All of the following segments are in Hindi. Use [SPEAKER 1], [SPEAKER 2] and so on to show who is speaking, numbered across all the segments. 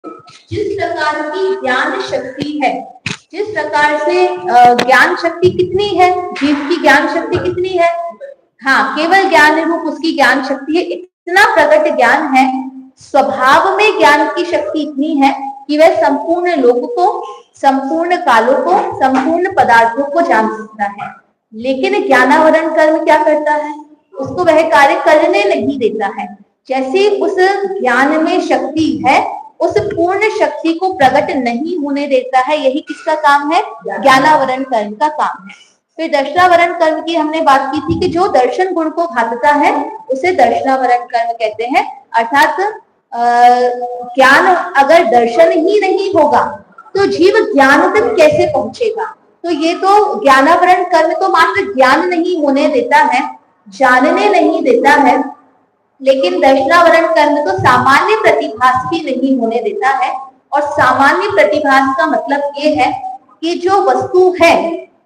[SPEAKER 1] जिस प्रकार की ज्ञान शक्ति है, जिस प्रकार से ज्ञान शक्ति कितनी है, जीव की ज्ञान शक्ति कितनी है? हाँ, केवल ज्ञान रूप उसकी ज्ञान शक्ति है, इतना प्रकट ज्ञान है। स्वभाव में ज्ञान की शक्ति इतनी है कि वह संपूर्ण लोक को, संपूर्ण कालों को, संपूर्ण पदार्थों को जान सकता है। लेकिन ज्ञानावरण कर्म क्या करता है? उसको वह कार्य करने नहीं देता है। जैसे उस ज्ञान में शक्ति है, उस पूर्ण शक्ति को प्रकट नहीं होने देता है। यही किसका काम है? ज्ञानावरण कर्म का काम है। फिर दर्शनावरण कर्म की हमने बात की थी कि जो दर्शन गुण को घातता है उसे दर्शनावरण कर्म कहते हैं। अर्थात ज्ञान अगर दर्शन ही नहीं होगा तो जीव ज्ञान तक कैसे पहुंचेगा? तो ये तो ज्ञानावरण कर्म तो मात्र ज्ञान नहीं होने देता है, जानने नहीं देता है, लेकिन दर्शनावरण कर्म तो सामान्य प्रतिभास भी नहीं होने देता है। और सामान्य प्रतिभास का मतलब ये है कि जो वस्तु है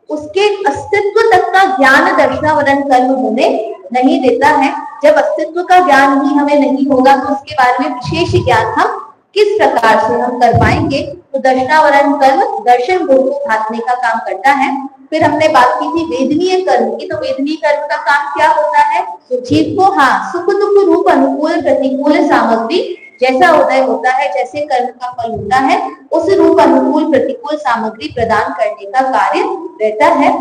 [SPEAKER 1] उसके अस्तित्व तक का ज्ञान दर्शनावरण कर्म होने नहीं देता है। जब अस्तित्व का ज्ञान ही हमें नहीं होगा तो उसके बारे में विशेष ज्ञान हम किस प्रकार से हम कर पाएंगे? तो दर्शनावरण कर्म दर्शन गुण को घातने का काम करता है। फिर हमने बात की थी वेदनीय कर्म की। तो वेदनीय कर्म का काम क्या होता है? जीव को सुख दुख रूप अनुकूल प्रतिकूल सामग्री जैसा उदय होता है, जैसे कर्म का फल होता है, उस रूप अनुकूल प्रतिकूल सामग्री प्रदान करने का कार्य रहता है।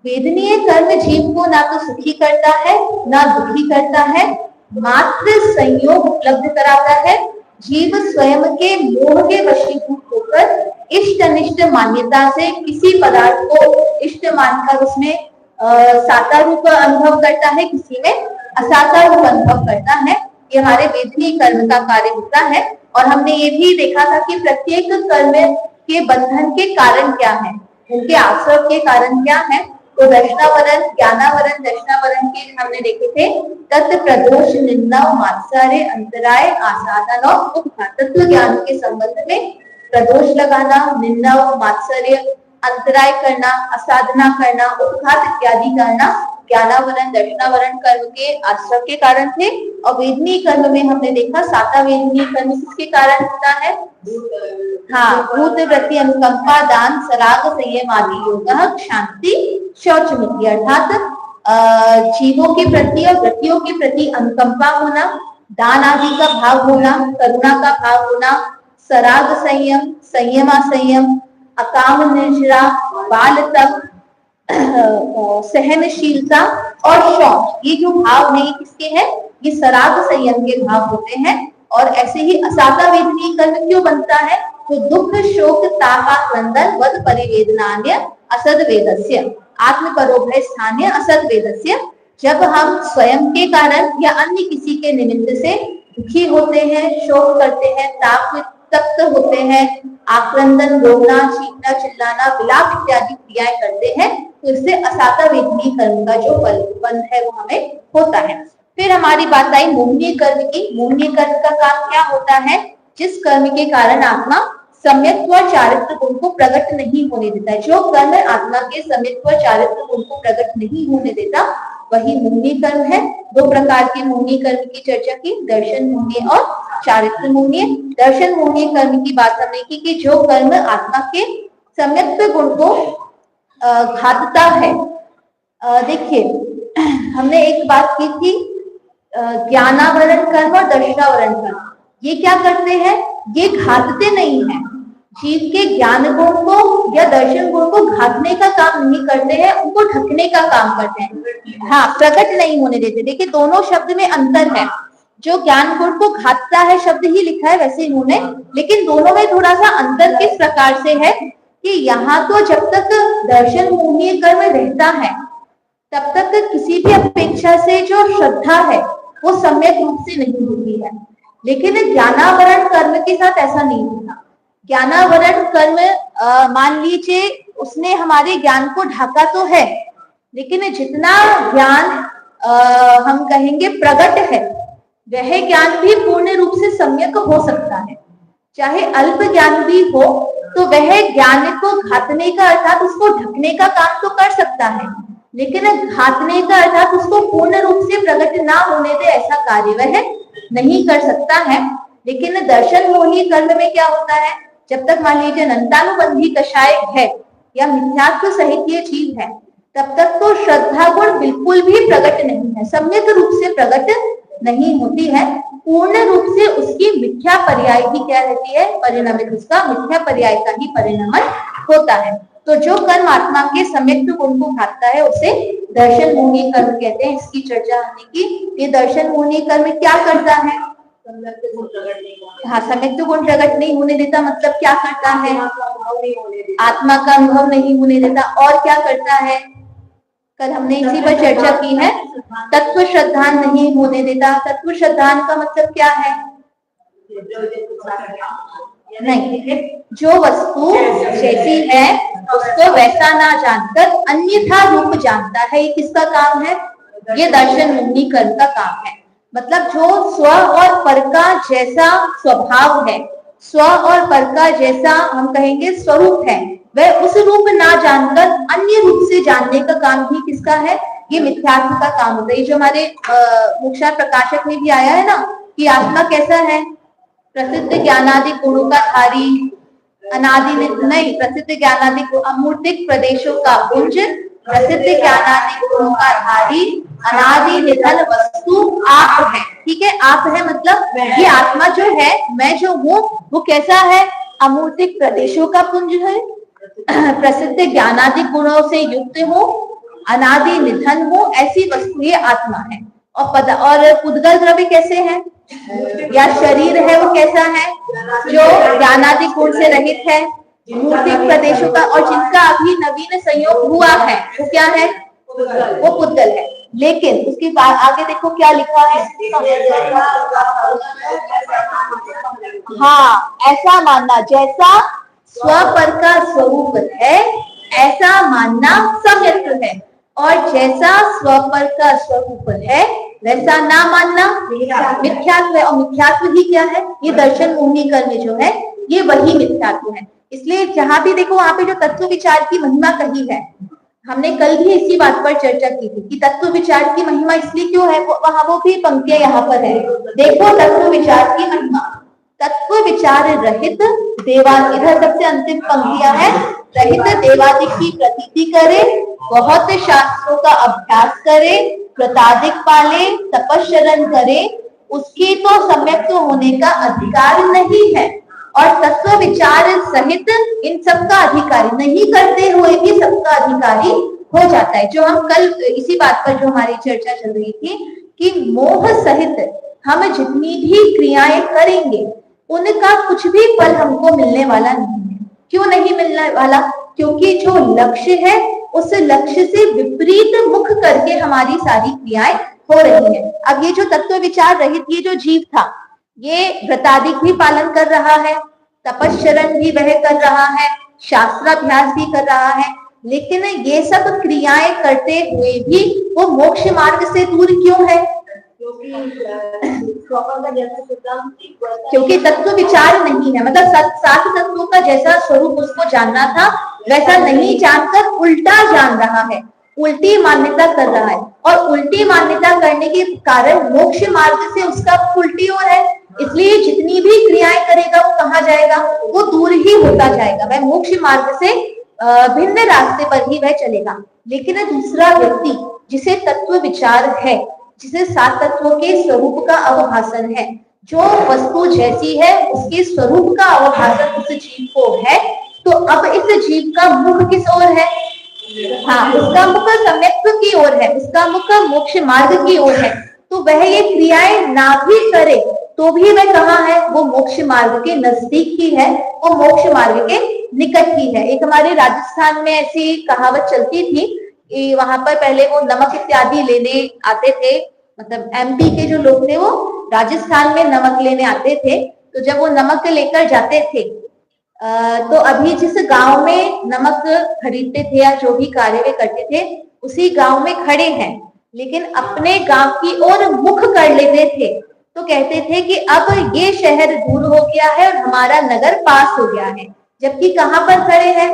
[SPEAKER 1] वेदनीय कर्म जीव को ना तो सुखी करता है ना दुखी करता है, मात्र संयोग उपलब्ध कराता है। जीव स्वयं के मोह के वशीभूत होकर इष्ट अनिष्ट मान्यता से किसी पदार्थ को इष्ट मानकर उसमें साकार रूप अनुभव करता है, किसी में असाकार रूप अनुभव करता है। ये हमारे वेदनीय कर्म का कार्य होता है। और हमने ये भी देखा था कि प्रत्येक कर्म के बंधन के कारण क्या है, उनके आश्रय के कारण क्या है। तो दर्शनावरण, ज्ञानावरण, दर्शनावरण के हमने देखे थे तत्व प्रदोष, निंदा, मात्सर्य, अंतराय, आसादन और उपघात। तत्व ज्ञान के संबंध में प्रदोष लगाना, निंदा, मात्सर्य, अंतराय करना, असाधना करना, उपघात इत्यादि करना ज्ञानावरण दर्शनावरण कर्म के आश्रय के कारण थे। और वेदनीय कर्म में हमने देखा साता वेदनीय कर्म किसके कारण होता है? हाँ, भूत वृत्ति अनुकंपा दान सराग संयम आदि योग शांति शौच मुक्ति। अर्थात जीवों के प्रति और वृत्तियों के प्रति अनुकंपा होना, दान आदि का भाव होना, करुणा का भाव होना, सराग संयम, संयम असंयम, अकाम निर्जरा, बाल तप, सहनशीलता और शौच, ये जो भाव है ये किसके हैं? ये सराग संयम के भाव होते हैं। और ऐसे ही असाता वेदनीय कर्म क्यों बनता है? तो दुख शोक तापानंदन वद परिवेदनान्य असद वेदस्य आत्म परोभय स्थान्य असद वेदस्य। जब हम स्वयं के कारण या अन्य किसी के निमित्त से दुखी होते हैं, शोक करते हैं, ताप तप्त होते हैं, आक्रंदन, रोना, चीखना, चिल्लाना, विलाप इत्यादि क्रियाएं करते हैं, तो इससे असाता वेदनीय कर्म का जो बंध है वो हमें होता है। फिर हमारी बात आई मोहनीय कर्म की। मोहनीय कर्म का काम क्या होता है? जिस कर्म के कारण आत्मा सम्यक व चारित्र गुण को प्रकट नहीं होने देता है। जो कर्म आत्मा के सम्यक व चारित्र गुण को प्रकट नहीं होने देता वही मोहनीय कर्म है। दो प्रकार के मोहनीय कर्म की चर्चा की, दर्शन मोहनीय और चारित्र मोहनीय। दर्शन मोहनीय कर्म की बात हमने की कि जो कर्म आत्मा के सम्यक गुण को घातता है। देखिए हमने एक बात की थी ज्ञानावरण कर्म और दर्शनावरण कर्म, ये क्या करते हैं? ये घातते नहीं है। जीव के ज्ञान गुण को या दर्शन गुण को घातने का काम नहीं करते हैं, उनको ढकने का काम करते हैं। हाँ, प्रकट नहीं होने देते। देखिए दोनों शब्द में अंतर है। जो ज्ञान गुण को घातता है शब्द ही लिखा है वैसे इन्होंने, लेकिन दोनों में थोड़ा सा अंतर किस प्रकार से है कि यहाँ तो जब तक दर्शन मोहनीय कर्म रहता है तब तक किसी भी अपेक्षा से जो श्रद्धा है वो सम्यक रूप से नहीं होती है। लेकिन ज्ञानावरण कर्म के साथ ऐसा नहीं होता। ज्ञानावरण कर्म मान लीजिए उसने हमारे ज्ञान को ढाका तो है, लेकिन जितना ज्ञान हम कहेंगे प्रगट है वह ज्ञान भी पूर्ण रूप से सम्यक हो सकता है। चाहे अल्प ज्ञान भी हो तो वह ज्ञान को घातने का अर्थात उसको ढकने का काम तो कर सकता है, लेकिन घातने का अर्थात उसको पूर्ण रूप से प्रकट ना होने दे ऐसा कार्य वह नहीं कर सकता है। लेकिन दर्शन मोही कर्म में क्या होता है, जब तक मान लीजिए अनंतानुबंधी कषाय है या मिथ्यात्व सहित ये चीज है, तब तक तो श्रद्धा गुण बिल्कुल भी प्रकट नहीं है, सम्यक रूप से प्रकट नहीं होती है। पूर्ण रूप से उसकी मिथ्या पर्याय ही क्या रहती है, परिणमित, उसका मिथ्या पर्याय का ही परिणमन होता है। तो जो कर्म आत्मा के सम्यक गुण को खाता है उसे दर्शन मोही कर्म कहते हैं। इसकी चर्चा हमने की। ये दर्शन मोही कर्म क्या करता है, हाँ, सम्यक गुण प्रकट नहीं होने देता, मतलब क्या करता है, आत्मा का अनुभव नहीं होने देता। और क्या करता है, कल हमने इसी पर चर्चा की है, तत्व श्रद्धान नहीं होने देता। तत्व श्रद्धान का मतलब क्या है, नहीं, जो वस्तु जैसी है उसको वैसा ना जानकर अन्यथा रूप जानता है। ये किसका काम है, ये दर्शन मोही कर्म का काम है। मतलब जो स्व और पर का जैसा स्वभाव है, स्व और पर का जैसा हम कहेंगे स्वरूप है, वह उस रूप ना जानकर अन्य रूप से जानने का काम ही किसका है, ये मिथ्यात्व का काम होता है। ये जो हमारे मोक्षा प्रकाशक में भी आया है ना कि आत्मा कैसा है, प्रसिद्ध ज्ञानादि गुणों का धारी, अनादि नहीं, प्रसिद्ध ज्ञानादि अमूर्तिक प्रदेशों का पुंज, प्रसिद्ध ज्ञानादि गुणों का धारी, अनादि निधन वस्तु आप है। ठीक है, आप है मतलब ये आत्मा जो है, मैं जो हूँ वो कैसा है, अमूर्तिक प्रदेशों का पुंज है, प्रसिद्ध ज्ञानादि गुणों से युक्त हो, अनादि निधन हो, ऐसी वस्तु ये आत्मा है। और पुद्गल द्रव्य कैसे है या शरीर है, वो कैसा है, जो ज्ञानादि गुण से रहित है, मूर्तिक प्रदेशों का, और जिनका अभी नवीन संयोग हुआ है वो क्या है, वो पुद्गल है। लेकिन उसके बाद आगे देखो क्या लिखा है, हाँ, ऐसा मानना जैसा स्व पर का स्वरूप है ऐसा मानना सम्यक है, और जैसा स्व पर का स्वरूप है वैसा ना मानना मिथ्यात्व है। और मिथ्यात्व ही क्या है, ये दर्शन मोही कर्म जो है ये वही मिथ्यात्व है। इसलिए जहां भी देखो वहां पे जो तत्व विचार की महिमा कही है, हमने कल भी इसी बात पर चर्चा की थी कि तत्व विचार की महिमा इसलिए क्यों है, वहां वो भी पंक्तियां यहाँ पर है। देखो तत्व विचार की महिमा, तत्व विचार रहित देवादि, इधर सबसे अंतिम पंक्तियां है, रहित देवादि की प्रतीति करे, बहुत शास्त्रों का अभ्यास करे, प्रतादिक पाले, तपश्चरण करे, उसके तो सम्यक तो होने का अधिकार नहीं है। और तत्व विचार सहित इन सबका अधिकारी नहीं करते हुए भी सबका अधिकारी हो जाता है। जो हम कल इसी बात पर जो हमारी चर्चा चल रही थी कि मोह सहित हम जितनी भी क्रियाएं करेंगे उनका कुछ भी फल हमको मिलने वाला नहीं है। क्यों नहीं मिलने वाला, क्योंकि जो लक्ष्य है उस लक्ष्य से विपरीत मुख करके हमारी सारी क्रियाएं हो रही है। अब ये जो तत्व विचार रहित ये जो जीव था, ये व्रतादि भी पालन कर रहा है, तपश्चरण भी वह कर रहा है, शास्त्राभ्यास भी कर रहा है, लेकिन ये सब क्रियाएं करते हुए भी वो मोक्ष मार्ग से दूर क्यों है, क्योंकि तत्व विचार नहीं है। मतलब सात तत्वों का जैसा स्वरूप उसको जानना था वैसा नहीं जानकर उल्टा जान रहा है, उल्टी मान्यता कर रहा है, और उल्टी मान्यता करने के कारण मोक्ष मार्ग से उसका उल्टी ओर है। इसलिए जितनी भी क्रियाएं करेगा वो कहाँ जाएगा, वो दूर ही होता जाएगा, वह मोक्ष मार्ग से भिन्न रास्ते पर ही वह चलेगा। लेकिन दूसरा व्यक्ति जिसे तत्व विचार है, जिसे सात तत्वों के स्वरूप का अवभाषण है, जो वस्तु जैसी है उसके स्वरूप का अवभाषण उस जीव को है, तो अब इस जीव का मुख किस ओर है, हाँ, उसका मुख सम्यक्त्व की ओर है, उसका मुख मोक्ष मार्ग की ओर है। तो वह ये क्रियाएं ना भी करे तो भी वह कहाँ है, वो मोक्ष मार्ग के नजदीक ही है, वो मोक्ष मार्ग के निकट ही है। एक हमारे राजस्थान में ऐसी कहावत चलती थी कि वहां पर पहले वो नमक इत्यादि लेने आते थे, मतलब एमपी के जो लोग थे वो राजस्थान में नमक लेने आते थे। तो जब वो नमक लेकर जाते थे तो अभी जिस गांव में नमक खरीदते थे या जो भी कार्य वे करते थे उसी गांव में खड़े हैं, लेकिन अपने गांव की ओर मुख कर लेते थे, तो कहते थे कि अब ये शहर दूर हो गया है और हमारा नगर पास हो गया है। जबकि कहाँ पर खड़े हैं,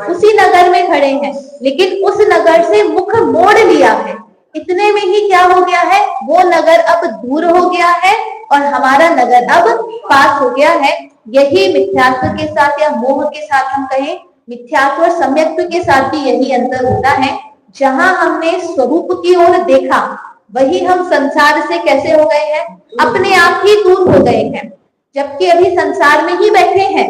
[SPEAKER 1] उसी नगर में खड़े हैं, लेकिन उस नगर से मुख मोड़ लिया है। इतने में ही क्या हो गया है, वो नगर अब दूर हो गया है और हमारा नगर अब पास हो गया है। यही मिथ्यात्व के साथ या मोह के साथ हम कहें, मिथ्यात्व और सम्यक्त्व के साथ भी यही अंतर होता है। जहां हमने स्वरूप की ओर देखा, वही हम संसार से कैसे हो गए हैं, अपने आप ही दूर हो गए हैं। जबकि अभी संसार में ही बैठे हैं,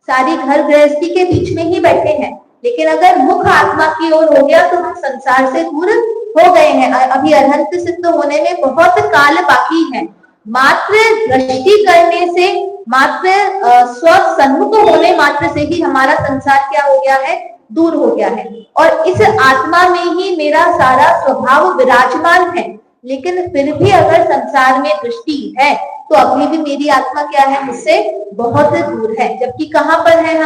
[SPEAKER 1] सारी घर गृहस्थी के बीच में ही बैठे हैं, लेकिन अगर मुख आत्मा की ओर हो गया तो हम संसार से दूर हो गए हैं। अभी अरहंत सिद्ध होने में बहुत काल बाकी है। मात्र दृष्टि करने से, मात्र स्व सन्मुख होने मात्र से ही हमारा संसार क्या हो गया है, दूर हो गया है। और इस आत्मा में ही मेरा सारा स्वभाव विराजमान है, लेकिन फिर भी अगर संसार में दृष्टि है तो अभी भी मेरी आत्मा क्या है, मुझसे बहुत दूर है। जबकि कहाँ पर है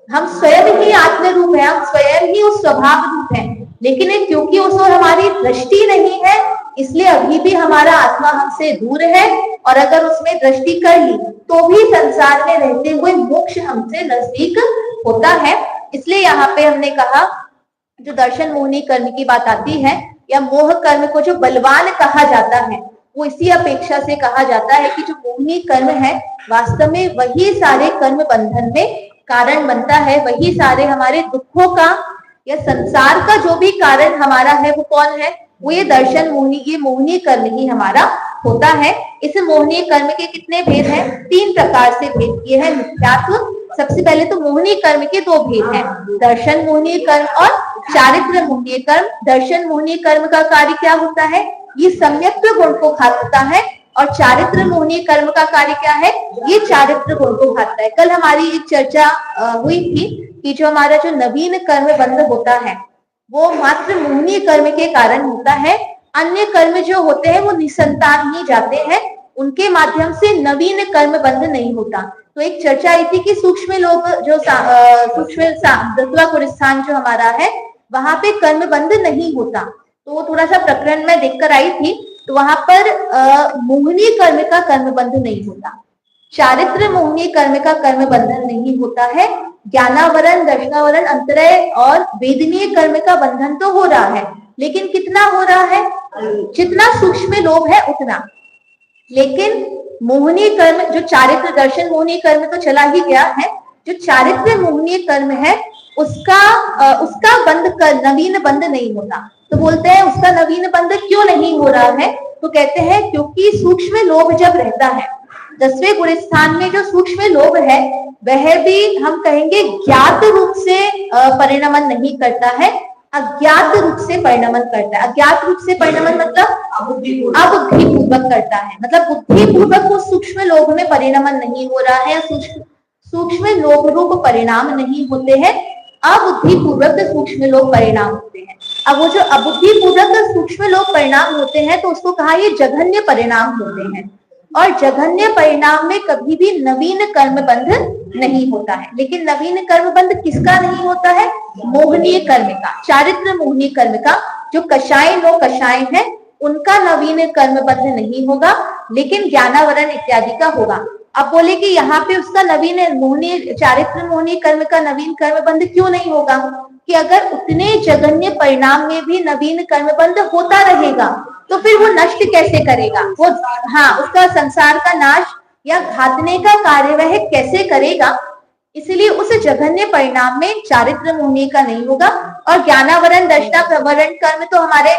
[SPEAKER 1] हम स्वयं ही आत्म रूप है, हम स्वयं ही उस स्वभाव रूप है, लेकिन क्योंकि उस ओर हमारी दृष्टि नहीं है, इसलिए अभी भी हमारा आत्मा हमसे दूर है। और अगर उसमें दृष्टि कर ली तो भी संसार में रहते हुए मोक्ष हमसे नजदीक होता है। इसलिए यहाँ पे हमने कहा, जो दर्शन मोहिनी कर्म की बात आती है, या मोह कर्म को जो बलवान कहा जाता है, वो इसी अपेक्षा से कहा जाता है कि जो मोहिनी कर्म है, वास्तव में वही सारे कर्म बंधन में कारण बनता है। वही सारे हमारे दुखों का या संसार का जो भी कारण हमारा है, वो कौन है, वो ये दर्शन मोहिनी, ये मोहिनी कर्म ही हमारा होता है। इस मोहिनी कर्म के कितने भेद हैं, 3 प्रकार से भेद किए हैं। मिथ्यात्व, सबसे पहले तो मोहिनी कर्म के 2 भेद हैं, दर्शन मोहिनी कर्म और चारित्र मोहिनी कर्म। दर्शन मोहिनी कर्म का कार्य क्या होता है, ये सम्यक्त्व गुण को घातता है, और चारित्र मोहिनी कर्म का कार्य क्या है, ये चारित्र गुण को घातता है। कल हमारी एक चर्चा हुई थी कि जो हमारा जो नवीन कर्म बंध होता है, वो मात्र मोहिनी कर्म के कारण होता है। अन्य कर्म जो होते हैं वो निसंतान ही जाते हैं, उनके माध्यम से नवीन कर्म बंध नहीं होता। तो एक चर्चा आई थी कि सूक्ष्म लोग जो सूक्ष्म स्थान जो हमारा है, वहां पे कर्म बंध नहीं होता। तो वो थोड़ा सा प्रकरण में देखकर आई थी, तो वहां पर मोहिनी कर्म का कर्म बंध नहीं होता, चारित्र मोहिनी कर्म का कर्म बंधन नहीं होता है। ज्ञानावरण, दर्शनावरण, अंतरय और वेदनीय कर्म का बंधन तो हो रहा है, लेकिन कितना हो रहा है, जितना सूक्ष्म लोभ है उतना। लेकिन मोहिनी कर्म, जो चारित्र दर्शन मोहिनी कर्म तो चला ही गया है, जो चारित्र मोहिनी कर्म है उसका बंध कर नवीन बंध नहीं होता। तो बोलते हैं उसका नवीन बंध क्यों नहीं हो रहा है, तो कहते हैं क्योंकि सूक्ष्म लोभ जब रहता है, 10वें गुण स्थान में जो सूक्ष्म लोभ है, वह भी हम कहेंगे ज्ञात रूप से परिणमन नहीं करता है, अज्ञात रूप से परिणमन करता है। अज्ञात रूप से परिणमन मतलब अबुद्धिपूर्वक करता है, मतलब बुद्धिपूर्वक उस सूक्ष्म लोभ में परिणमन नहीं हो रहा है, सूक्ष्म लोभ रूप परिणाम नहीं होते हैं, अबुद्धिपूर्वक सूक्ष्म लोभ परिणाम होते हैं। अब वो जो अबुद्धिपूर्वक सूक्ष्म लोभ परिणाम होते हैं, तो उसको कहा ये जघन्य परिणाम होते हैं। और जघन्य परिणाम में कभी भी नवीन कर्म बंध नहीं होता है। लेकिन नवीन कर्म बंध किसका नहीं होता है, मोहनीय कर्म का, चारित्र मोहनीय कर्म का। जो कषाय नो कषाय है, उनका नवीन कर्म बंध नहीं होगा, लेकिन ज्ञानावरण इत्यादि का होगा। अब बोले कि यहाँ पे उसका नवीन मोहनीय, चारित्र मोहनीय कर्म का नवीन कर्म बंध क्यों नहीं होगा, कि अगर उतने जघन्य परिणाम में भी नवीन कर्म बंध होता रहेगा तो फिर वो नष्ट कैसे करेगा, वो उसका संसार का नाश या घातने का कार्य वह कैसे करेगा। इसलिए उस जघन्य परिणाम में चारित्र मोहनीय का नहीं होगा। और ज्ञानावरण, दर्शनावरण कर्म तो हमारे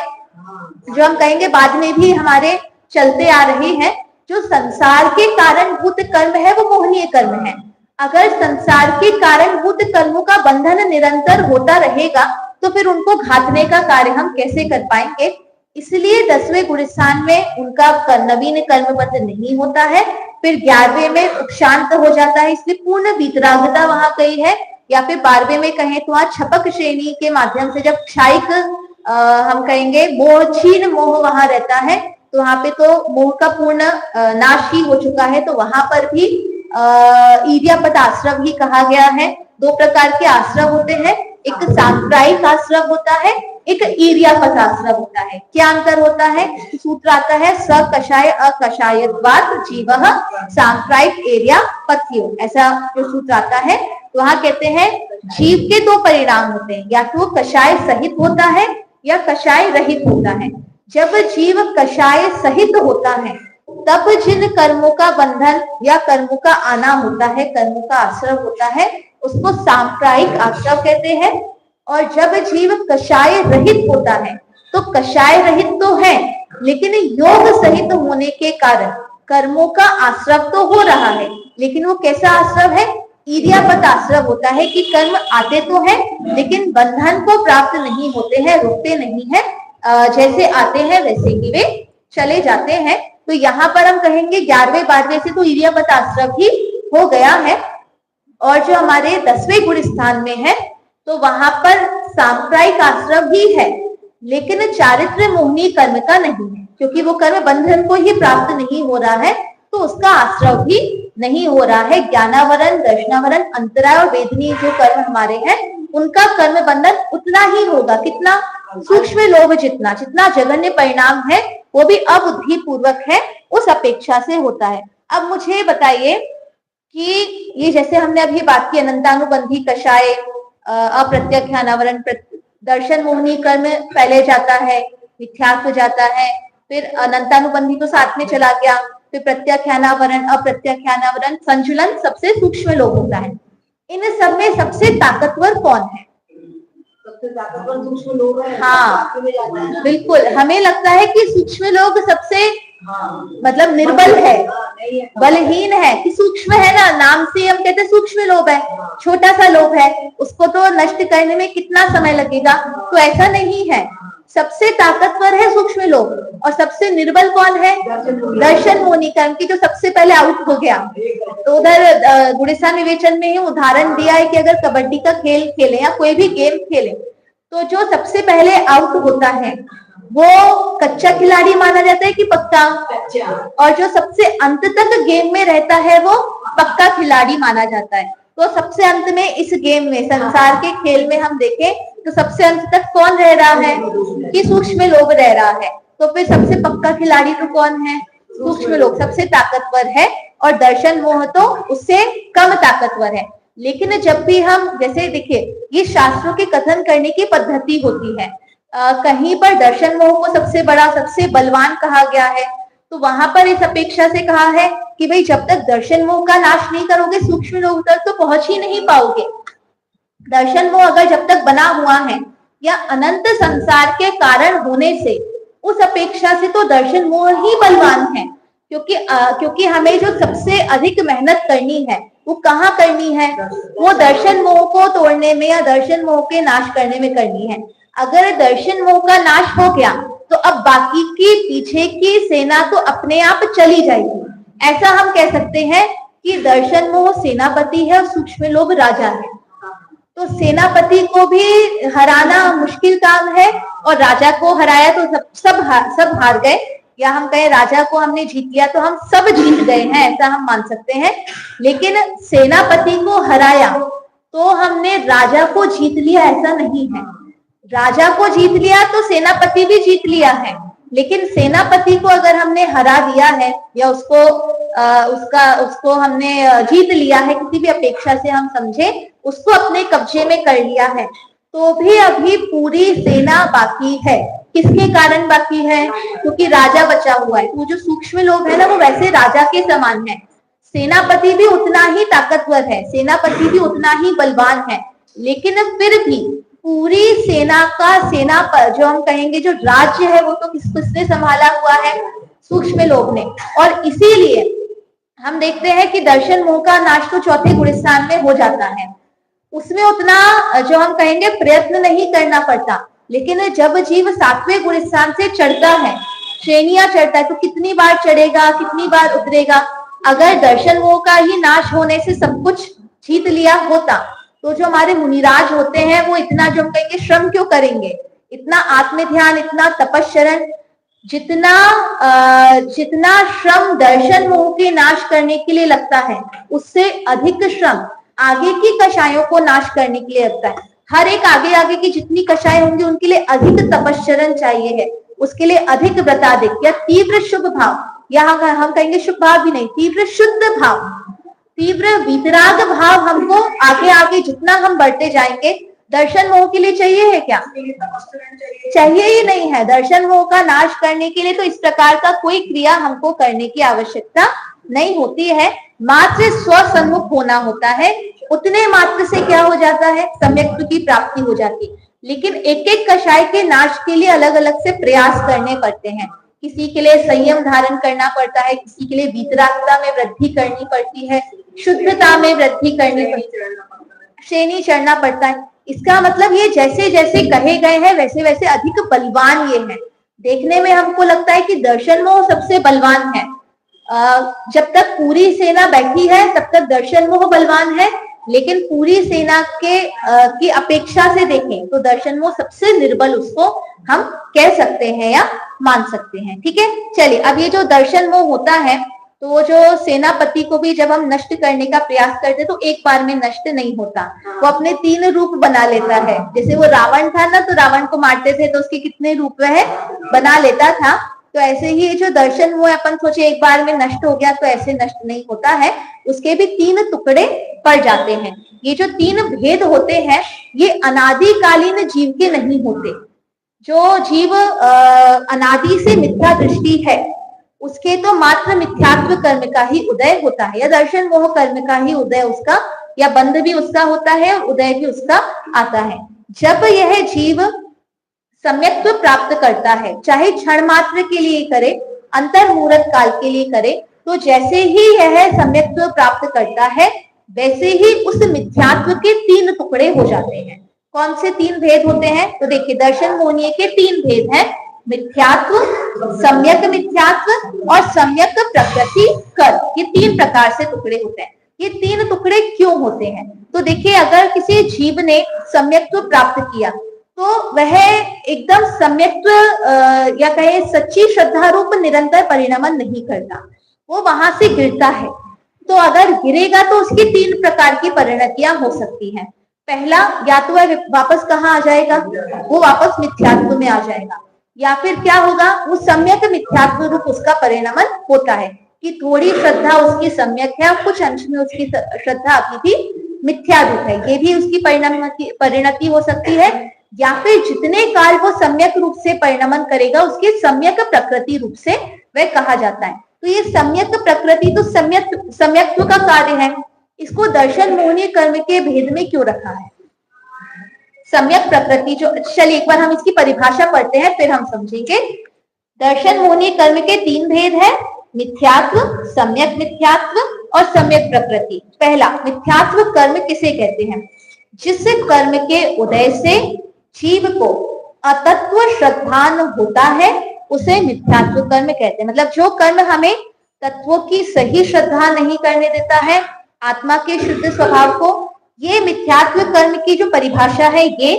[SPEAKER 1] जो हम कहेंगे बाद में भी हमारे चलते आ रहे हैं। जो संसार के कारणभूत कर्म है वो मोहनीय कर्म है। अगर संसार के कारणभूत कर्मों का बंधन निरंतर होता रहेगा तो फिर उनको घातने का कार्य हम कैसे कर पाएंगे। इसलिए 10वें गुण स्थान में उनका नवीन कर्म बंध नहीं होता है। फिर 11वें में उपशांत हो जाता है, इसलिए पूर्ण वितरागता वहां कही है। या फिर 12वें में कहें तो वहां छपक श्रेणी के माध्यम से जब क्षायिक हम कहेंगे मोह, छीन मोह वहां रहता है, तो वहां पे तो मोह का पूर्ण नाश ही हो चुका है। तो वहां पर भी ईर्यापद आश्रव ही कहा गया है। 2 प्रकार के आश्रव होते हैं, एक सांप्रायिक आश्रव होता है, एक ईर्यापद आश्रव होता है। क्या अंतर होता है, सूत्र आता है स कषाय अकषायत्वात् जीवः सांप्रायिक एर्यापत्यो, ऐसा जो सूत्र आता है। तो वहां कहते हैं जीव के 2 परिणाम होते हैं, या तो कषाय सहित होता है या कषाय रहित होता है। जब जीव कषाय सहित होता है तब जिन कर्मों का बंधन या कर्मों का आना होता है, कर्मों का आश्रव होता है, उसको सांप्रायिक आश्रव कहते हैं। और जब जीव कषाय रहित होता है, तो कषाय रहित तो है लेकिन योग सहित होने के कारण कर्मों का आश्रव तो हो रहा है, लेकिन वो कैसा आश्रव है? ईर्यापत आश्रव होता है कि कर्म आते तो हैं लेकिन बंधन को प्राप्त नहीं होते हैं, रुकते नहीं है, जैसे आते हैं वैसे ही वे चले जाते हैं। तो यहाँ पर हम कहेंगे 11वें 12वें से तो ईर्यापत आश्रव ही हो गया है। और जो हमारे 10वें गुण स्थान में है तो वहां पर सांप्रायिक आश्रव ही है, लेकिन चारित्र मोहिनी कर्म का नहीं है, क्योंकि वो कर्म बंधन को ही प्राप्त नहीं हो रहा है तो उसका आश्रव भी नहीं हो रहा है। ज्ञानावरण, दर्शनावरण, अंतराय और वेदनीय जो कर्म हमारे हैं उनका कर्म बंधन उतना ही होगा, कितना? सूक्ष्म लोभ जितना, जितना जघन्य परिणाम है वो भी अबुद्धि पूर्वक है, उस अपेक्षा से होता है। अब मुझे बताइए कि ये जैसे हमने अभी बात की अनंतानुबंधी कषाय, अप्रत्याख्यानावरण, दर्शन मोहिनी कर्म पहले जाता है, मिथ्यात्व जाता है, फिर अनंतानुबंधी तो साथ में चला गया, फिर प्रत्याख्यानावरण, अप्रत्याख्यानावरण, संचलन सबसे सूक्ष्म लोभ होता है। इन सब में सबसे ताकतवर कौन है? सबसे ताकतवर सूक्ष्म लोभ है। हाँ बिल्कुल, हमें लगता है कि सूक्ष्म लोभ सबसे मतलब निर्बल है, बलहीन है, कि सूक्ष्म है ना, नाम से हम कहते हैं सूक्ष्म लोभ है, छोटा सा लोभ है, उसको तो नष्ट करने में कितना समय लगेगा। तो ऐसा नहीं है, सबसे ताकतवर है सूक्ष्म लोभ। और सबसे निर्बल कौन है? दर्शन मोहिनी कर्म, की जो सबसे पहले आउट हो गया। तो उधर गुणस्थान विवेचन में ही उदाहरण दिया है कि अगर कबड्डी का खेल खेले या कोई भी गेम खेले तो जो सबसे पहले आउट होता है वो कच्चा खिलाड़ी माना जाता है कि पक्का? और जो सबसे अंत तक गेम में रहता है वो पक्का खिलाड़ी माना जाता है। तो सबसे अंत में इस गेम में, संसार के खेल में हम देखें तो सबसे अंत तक कौन रह रहा है? कि सूक्ष्म लोभ रह रहा है। तो फिर सबसे पक्का खिलाड़ी तो कौन है? सूक्ष्म लोभ सबसे ताकतवर है, और दर्शन मोह तो उससे कम ताकतवर है। लेकिन जब भी हम, जैसे देखिए ये शास्त्रों के कथन करने की पद्धति होती है, कहीं पर दर्शन मोह को सबसे बड़ा, सबसे बलवान कहा गया है, तो वहां पर इस अपेक्षा से कहा है कि भाई जब तक दर्शन मोह का नाश नहीं करोगे सूक्ष्म लोभ तक तो पहुंच ही नहीं पाओगे। दर्शन मोह अगर जब तक बना हुआ है या अनंत संसार के कारण होने से, उस अपेक्षा से तो दर्शन मोह ही बलवान है। क्योंकि हमें जो सबसे अधिक मेहनत करनी है वो कहाँ करनी है? वो दर्शन मोह को तोड़ने में या दर्शन मोह के नाश करने में करनी है। अगर दर्शन मोह का नाश हो गया तो अब बाकी की पीछे की सेना तो अपने आप चली जाएगी। ऐसा हम कह सकते हैं कि दर्शन मोह सेनापति है और सूक्ष्म लोभ राजा है। तो सेनापति को भी हराना मुश्किल काम है, और राजा को हराया तो सब हार गए, या हम कहें राजा को हमने जीत लिया तो हम सब जीत गए हैं, ऐसा हम मान सकते हैं। लेकिन सेनापति को हराया तो हमने राजा को जीत लिया, ऐसा नहीं है। राजा को जीत लिया तो सेनापति भी जीत लिया है, लेकिन सेनापति को अगर हमने हरा दिया है या उसको हमने जीत लिया है, किसी भी अपेक्षा से हम समझे, उसको अपने कब्जे में कर लिया है, तो भी अभी पूरी सेना बाकी है। किसके कारण बाकी है? क्योंकि राजा बचा हुआ है। तो जो सूक्ष्म लोग है ना, वो वैसे राजा के समान है। सेनापति भी उतना ही ताकतवर है, सेनापति भी उतना ही बलवान है, लेकिन फिर भी पूरी सेना पर जो हम कहेंगे जो राज्य है वो तो किसने संभाला हुआ है? सूक्ष्म लोग ने। और इसीलिए हम देखते हैं कि दर्शन मोह का नाश तो चौथे गुणस्थान में हो जाता है, उसमें उतना जो हम कहेंगे प्रयत्न नहीं करना पड़ता। लेकिन जब जीव 7वें गुणस्थान से चढ़ता है, श्रेणियां चढ़ता है, तो कितनी बार चढ़ेगा, कितनी बार उतरेगा? अगर दर्शन मोह का ही नाश होने से सब कुछ जीत लिया होता तो जो हमारे मुनिराज होते हैं वो इतना जो हम कहेंगे श्रम क्यों करेंगे? इतना आत्म ध्यान, इतना तपस्चरण, जितना श्रम दर्शन मोह के नाश करने के लिए लगता है उससे अधिक श्रम आगे की कषायों को नाश करने के लिए लगता है। हर एक आगे की जितनी कषाय होंगी उनके लिए अधिक तपस्चरण चाहिए है, उसके लिए अधिक व्रताधिक या तीव्र शुभ भाव, यहाँ हम कहेंगे शुभ भाव भी नहीं, तीव्र शुद्ध भाव, तीव्र वितराग भाव हमको आगे जितना हम बढ़ते जाएंगे दर्शन मोह के लिए चाहिए है क्या? चाहिए ही नहीं है। दर्शन मोह का नाश करने के लिए तो इस प्रकार का कोई क्रिया हमको करने की आवश्यकता नहीं होती है, मात्र स्वसन्मुख होना होता है। उतने मात्र से क्या हो जाता है? सम्यक्त्व की प्राप्ति हो जाती है। लेकिन एक एक कषाय के नाश के लिए अलग अलग से प्रयास करने पड़ते हैं। किसी के लिए संयम धारण करना पड़ता है, किसी के लिए वीतरागता में वृद्धि करनी पड़ती है, शुद्धता में वृद्धि करनी पड़ती है, श्रेणी चढ़ना पड़ता है। इसका मतलब ये जैसे जैसे कहे गए हैं वैसे वैसे अधिक बलवान ये है। देखने में हमको लगता है कि दर्शन मोह सबसे बलवान है। जब तक पूरी सेना बैठी है तब तक दर्शन मोह बलवान है, लेकिन पूरी सेना के की अपेक्षा से देखें तो दर्शन मोह सबसे निर्बल उसको हम कह सकते हैं या मान सकते हैं। ठीक है, चलिए अब ये जो दर्शन मोह होता है तो वो जो सेनापति को भी जब हम नष्ट करने का प्रयास करते तो एक बार में नष्ट नहीं होता, वो अपने 3 रूप बना लेता है। जैसे वो रावण था ना, तो रावण को मारते थे तो उसके कितने रूप वह बना लेता था। तो ऐसे ही जो दर्शन वो अपन सोचे एक बार में नष्ट हो गया, तो ऐसे नष्ट नहीं होता है, उसके भी 3 टुकड़े पड़ जाते हैं। ये जो 3 भेद होते हैं ये अनादिकालीन जीव के नहीं होते। जो जीव अनादि से मिथ्या दृष्टि है उसके तो मात्र मिथ्यात्व कर्म का ही उदय होता है, या दर्शन मोह कर्म का ही उदय उसका, या बंध भी उसका होता है और उदय भी उसका आता है। जब यह जीव सम्यक्त्व प्राप्त करता है, चाहे क्षण मात्र के लिए करे, अंतर मुहूर्त काल के लिए करे, तो जैसे ही यह सम्यक्त्व प्राप्त करता है वैसे ही उस मिथ्यात्व के 3 टुकड़े हो जाते हैं। कौन से 3 भेद होते हैं? तो देखिए दर्शन मोहनीय के 3 भेद हैं, मिथ्यात्व, सम्यक मिथ्यात्व और सम्यक प्रकृति कर। ये 3 प्रकार से टुकड़े होते हैं। ये 3 टुकड़े क्यों होते हैं? तो देखिए अगर किसी जीव ने सम्यक्त्व प्राप्त किया तो वह एकदम सम्यक्त्व या कहे सच्ची श्रद्धा रूप निरंतर परिणमन नहीं करता, वो वहां से गिरता है। तो अगर गिरेगा तो उसकी 3 प्रकार की परिणतियां हो सकती हैं। पहला, या तो वह वापस कहाँ आ जाएगा? वो वापस मिथ्यात्व में आ जाएगा, या फिर क्या होगा? वो सम्यक मिथ्यात्व रूप उसका परिणमन होता है कि थोड़ी श्रद्धा उसकी सम्यक है और कुछ अंश में उसकी श्रद्धा अभी भी मिथ्या रूप है, ये भी उसकी परिणति हो सकती है। या फिर जितने काल वो सम्यक रूप से परिणमन करेगा उसके सम्यक प्रकृति रूप से वह कहा जाता है। तो ये सम्यक प्रकृति तो सम्यक्त्व का कार्य है, इसको दर्शन मोहनीय कर्म के भेद में क्यों रखा है? सम्यक प्रकृति जो, चलिए एक बार हम इसकी परिभाषा पढ़ते हैं फिर हम समझेंगे। दर्शन मोहनीय कर्म के 3 भेद है, मिथ्यात्व, सम्यक मिथ्यात्व और सम्यक प्रकृति। पहला, मिथ्यात्व कर्म किसे कहते हैं? जिस कर्म के उदय से जीव को अतत्व श्रद्धान होता है उसे मिथ्यात्व कर्म कहते हैं। मतलब जो कर्म हमें तत्वों की सही श्रद्धा नहीं करने देता है, आत्मा के शुद्ध स्वभाव को, ये मिथ्यात्व कर्म की जो परिभाषा है ये,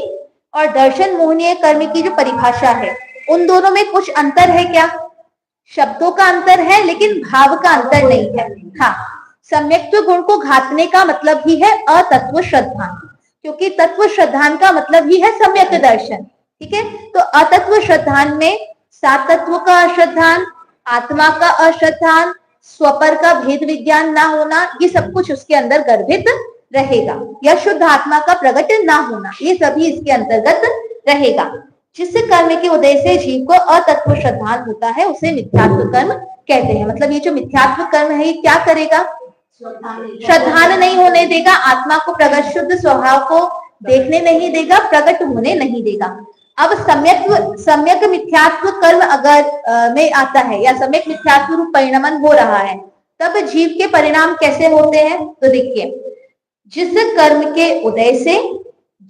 [SPEAKER 1] और दर्शन मोहनीय कर्म की जो परिभाषा है, उन दोनों में कुछ अंतर है क्या? शब्दों का अंतर है लेकिन भाव का अंतर नहीं है। हाँ, सम्यक्त्व गुण को घातने का मतलब ही है अतत्व श्रद्धान, क्योंकि तत्व श्रद्धान का मतलब ही है सम्यक दर्शन। ठीक है, तो अतत्व श्रद्धान में सात तत्व का अश्रद्धान, आत्मा का अश्रद्धान, स्वपर का भेद विज्ञान ना होना, ये सब कुछ उसके अंदर गर्भित रहेगा, या शुद्ध आत्मा का प्रकट ना होना, ये सभी इसके अंतर्गत रहेगा। जिस कर्म के उदय से जीव को अतत्व श्रद्धान होता है उसे मिथ्यात्व कर्म कहते हैं। मतलब ये जो मिथ्यात्व कर्म है ये क्या करेगा? श्रद्धान नहीं होने देगा, आत्मा को प्रकट शुद्ध स्वभाव को देखने नहीं देगा, प्रकट होने नहीं देगा। अब सम्यक मिथ्यात्व कर्म अगर में आता है या सम्यक मिथ्यात्व रूप परिणमन हो रहा है, तब जीव के परिणाम कैसे होते हैं? तो देखिए, जिस कर्म के उदय से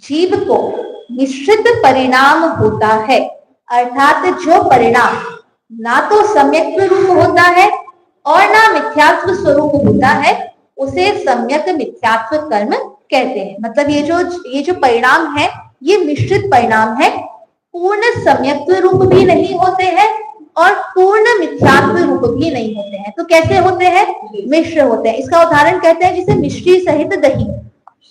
[SPEAKER 1] जीव को मिश्रित परिणाम होता है, अर्थात जो परिणाम ना तो सम्यक रूप होता है और ना मिथ्यात्व स्वरूप होता है, उसे सम्यक मिथ्यात्व कर्म कहते हैं। मतलब ये जो परिणाम है ये मिश्रित परिणाम है, पूर्ण सम्यक्त्व रूप भी नहीं होते हैं और पूर्ण मिथ्यात्व रूप भी नहीं होते हैं। तो कैसे होते हैं? मिश्र होते हैं। इसका उदाहरण कहते हैं जिसे मिश्री सहित दही।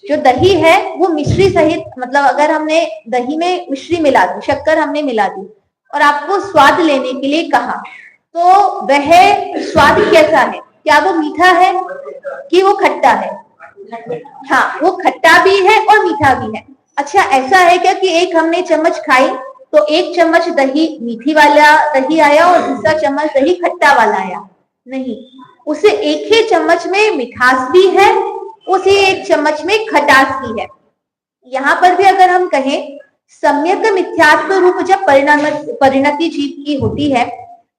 [SPEAKER 1] जो दही है वो मिश्री सहित, मतलब अगर हमने दही में मिश्री मिला दी, शक्कर हमने मिला दी और आपको स्वाद लेने के लिए कहा, तो वह स्वाद कैसा है? क्या वो मीठा है कि वो खट्टा है? हाँ, वो खट्टा भी है और मीठा भी है। अच्छा, ऐसा है क्या कि एक हमने चम्मच खाई तो एक चम्मच दही मीठी वाला दही आया और दूसरा चम्मच दही खट्टा वाला आया? नहीं, उसे एक ही चम्मच में मिठास भी है, उसी एक चम्मच में खटास भी है। यहाँ पर भी अगर हम कहें सम्यक मिथ्यात्व रूप जब परिणति जीव की होती है,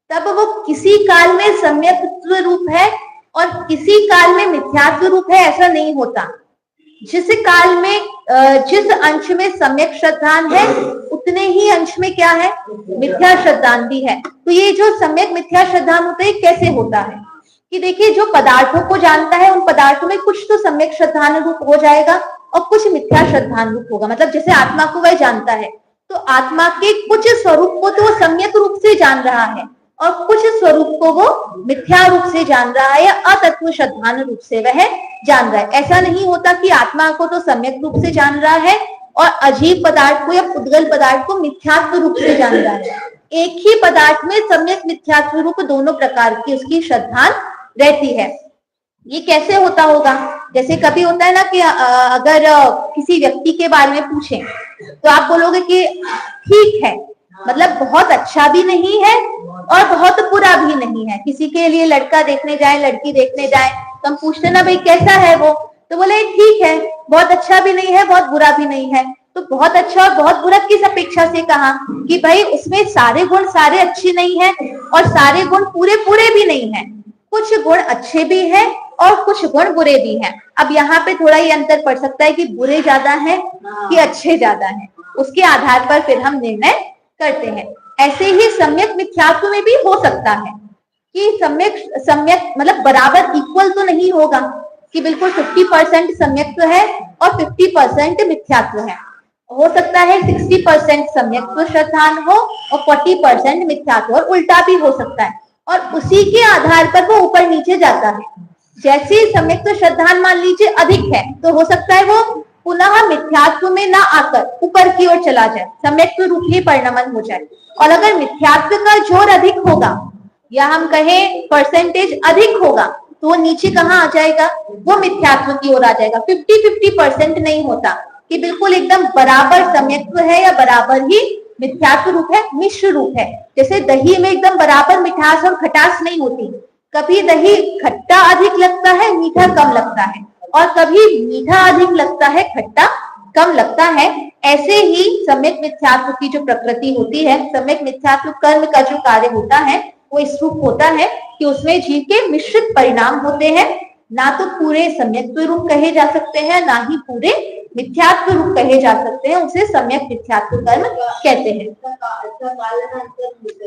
[SPEAKER 1] तब वो किसी काल में सम्यक्त्व रूप है और किसी काल में मिथ्यात्व रूप है, ऐसा नहीं होता। जिस काल में जिस अंश में सम्यक श्रद्धान है, उतने ही अंश में क्या है, मिथ्या श्रद्धान भी है। तो ये जो सम्यक मिथ्या श्रद्धान होता है, कैसे होता है कि देखिए, जो पदार्थों को जानता है उन पदार्थों में कुछ तो सम्यक श्रद्धान रूप हो जाएगा और कुछ मिथ्या श्रद्धान रूप होगा। मतलब जैसे आत्मा को वह जानता है, तो आत्मा के कुछ स्वरूप को तो वो सम्यक रूप से जान रहा है और कुछ स्वरूप को वो मिथ्या रूप से जान रहा है या अतत्व श्रद्धान रूप से वह जान रहा है। ऐसा नहीं होता कि आत्मा को तो सम्यक रूप से जान रहा है और अजीब पदार्थ को या पुद्गल पदार्थ को मिथ्यात्व रूप से जान रहा है। एक ही पदार्थ में सम्यक मिथ्यात्व रूप दोनों प्रकार की उसकी श्रद्धान रहती है। ये कैसे होता होगा? जैसे कभी होता है ना कि अगर किसी व्यक्ति के बारे में पूछें तो आप बोलोगे कि ठीक है, मतलब बहुत अच्छा भी नहीं है और बहुत बुरा भी नहीं है। किसी के लिए लड़का देखने जाए, लड़की देखने जाए, तो हम पूछते ना भाई कैसा है वो, तो बोले ठीक है, बहुत अच्छा भी नहीं है, बहुत बुरा भी नहीं है। तो बहुत अच्छा और बहुत बुरा किस अपेक्षा से कहा कि भाई उसमें सारे गुण सारे अच्छे नहीं है और सारे गुण पूरे पूरे भी नहीं है, कुछ गुण अच्छे भी हैं और कुछ गुण बुरे भी हैं। अब यहाँ पे थोड़ा ये अंतर पड़ सकता है कि बुरे ज्यादा है कि अच्छे ज्यादा हैं, उसके आधार पर फिर हम निर्णय करते हैं। ऐसे ही सम्यक मिथ्यात्व में भी हो सकता है कि सम्यक मतलब बराबर इक्वल तो नहीं होगा कि बिल्कुल 50% सम्यक्त्व है और 50% मिथ्यात्व है। हो सकता है 60% सम्यक्त्व श्रद्धान हो और 40% मिथ्यात्व, और उल्टा भी हो सकता है। और उसी के आधार पर वो ऊपर नीचे जाता है। जैसे सम्यक्त्व श्रद्धान मान लीजिए अधिक है, तो हो सकता है वो पुनः मिथ्यात्व में ना आकर ऊपर की ओर चला जाए, सम्यक्त्व रूप ही परिणमन हो जाए। और अगर मिथ्यात्व का जोर अधिक होगा या हम कहें परसेंटेज अधिक होगा, तो वो नीचे कहाँ आ जाएगा, वो मिथ्यात्व की ओर आ जाएगा। 50-50% नहीं होता कि बिल्कुल एकदम बराबर सम्यक्त्व है या बराबर ही मिथ्यात्व रूप है, मिश्र रूप है। जैसे दही में एकदम बराबर मिठास और खटास नहीं होती, कभी दही खट्टा अधिक लगता है, मीठा कम लगता है, और कभी मीठा अधिक लगता है, खट्टा कम लगता है। ऐसे ही सम्यक मिथ्यात्व की जो प्रकृति होती है, सम्यक मिथ्यात्व कर्म का जो कार्य होता है, वो इस रूप होता है कि उसमें जीव के मिश्रित परिणाम होते हैं। ना तो पूरे सम्यक्त्व रूप कहे जा सकते हैं, ना ही पूरे मिथ्यात्व रूप कहे जा सकते हैं, उसे सम्यक मिथ्यात्व कर्म कहते हैं।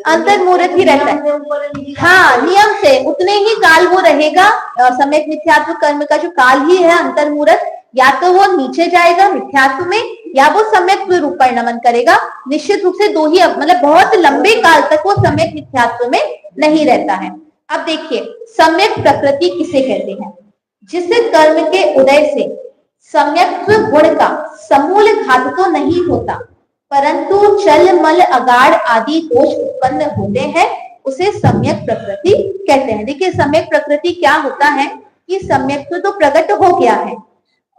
[SPEAKER 1] अंतर्मुहूर्त ही रहता है, हाँ, नियम से उतने ही काल वो रहेगा। सम्यक मिथ्यात्व कर्म का जो काल ही है अंतर्मुहूर्त, या तो वो नीचे जाएगा मिथ्यात्व में या वो सम्यक रूप परिणमन करेगा। निश्चित रूप से दो ही, मतलब बहुत लंबे काल तक वो सम्यक मिथ्यात्व में नहीं रहता है। अब देखिए, सम्यक प्रकृति किसे कहते हैं? जिस कर्म के उदय से सम्यक्त्व गुण का समूल घात तो नहीं होता, परंतु चल मल अगाड़ आदि दोष उत्पन्न होते हैं, उसे सम्यक प्रकृति कहते हैं। देखिए, सम्यक प्रकृति क्या होता है कि सम्यक्त्व तो प्रकट हो गया है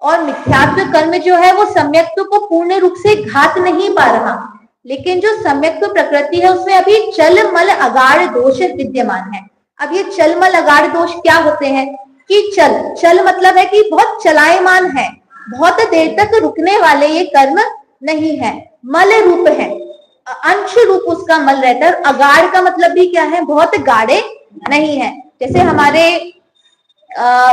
[SPEAKER 1] और मिथ्यात्व कर्म जो है वो सम्यक्त्व को पूर्ण रूप से घात नहीं पा रहा, लेकिन जो सम्यक्त्व प्रकृति है उसमें अभी चल मल अगाड़ दोष विद्यमान है। अब ये चल मल अगाड़ दोष क्या होते हैं कि चल मतलब है कि बहुत चलायमान है, बहुत देर तक रुकने वाले ये कर्म नहीं है। मल रूप है, अंश रूप उसका मल रहता है। अगाड़ का मतलब भी क्या है, बहुत गाढ़े नहीं है। जैसे हमारे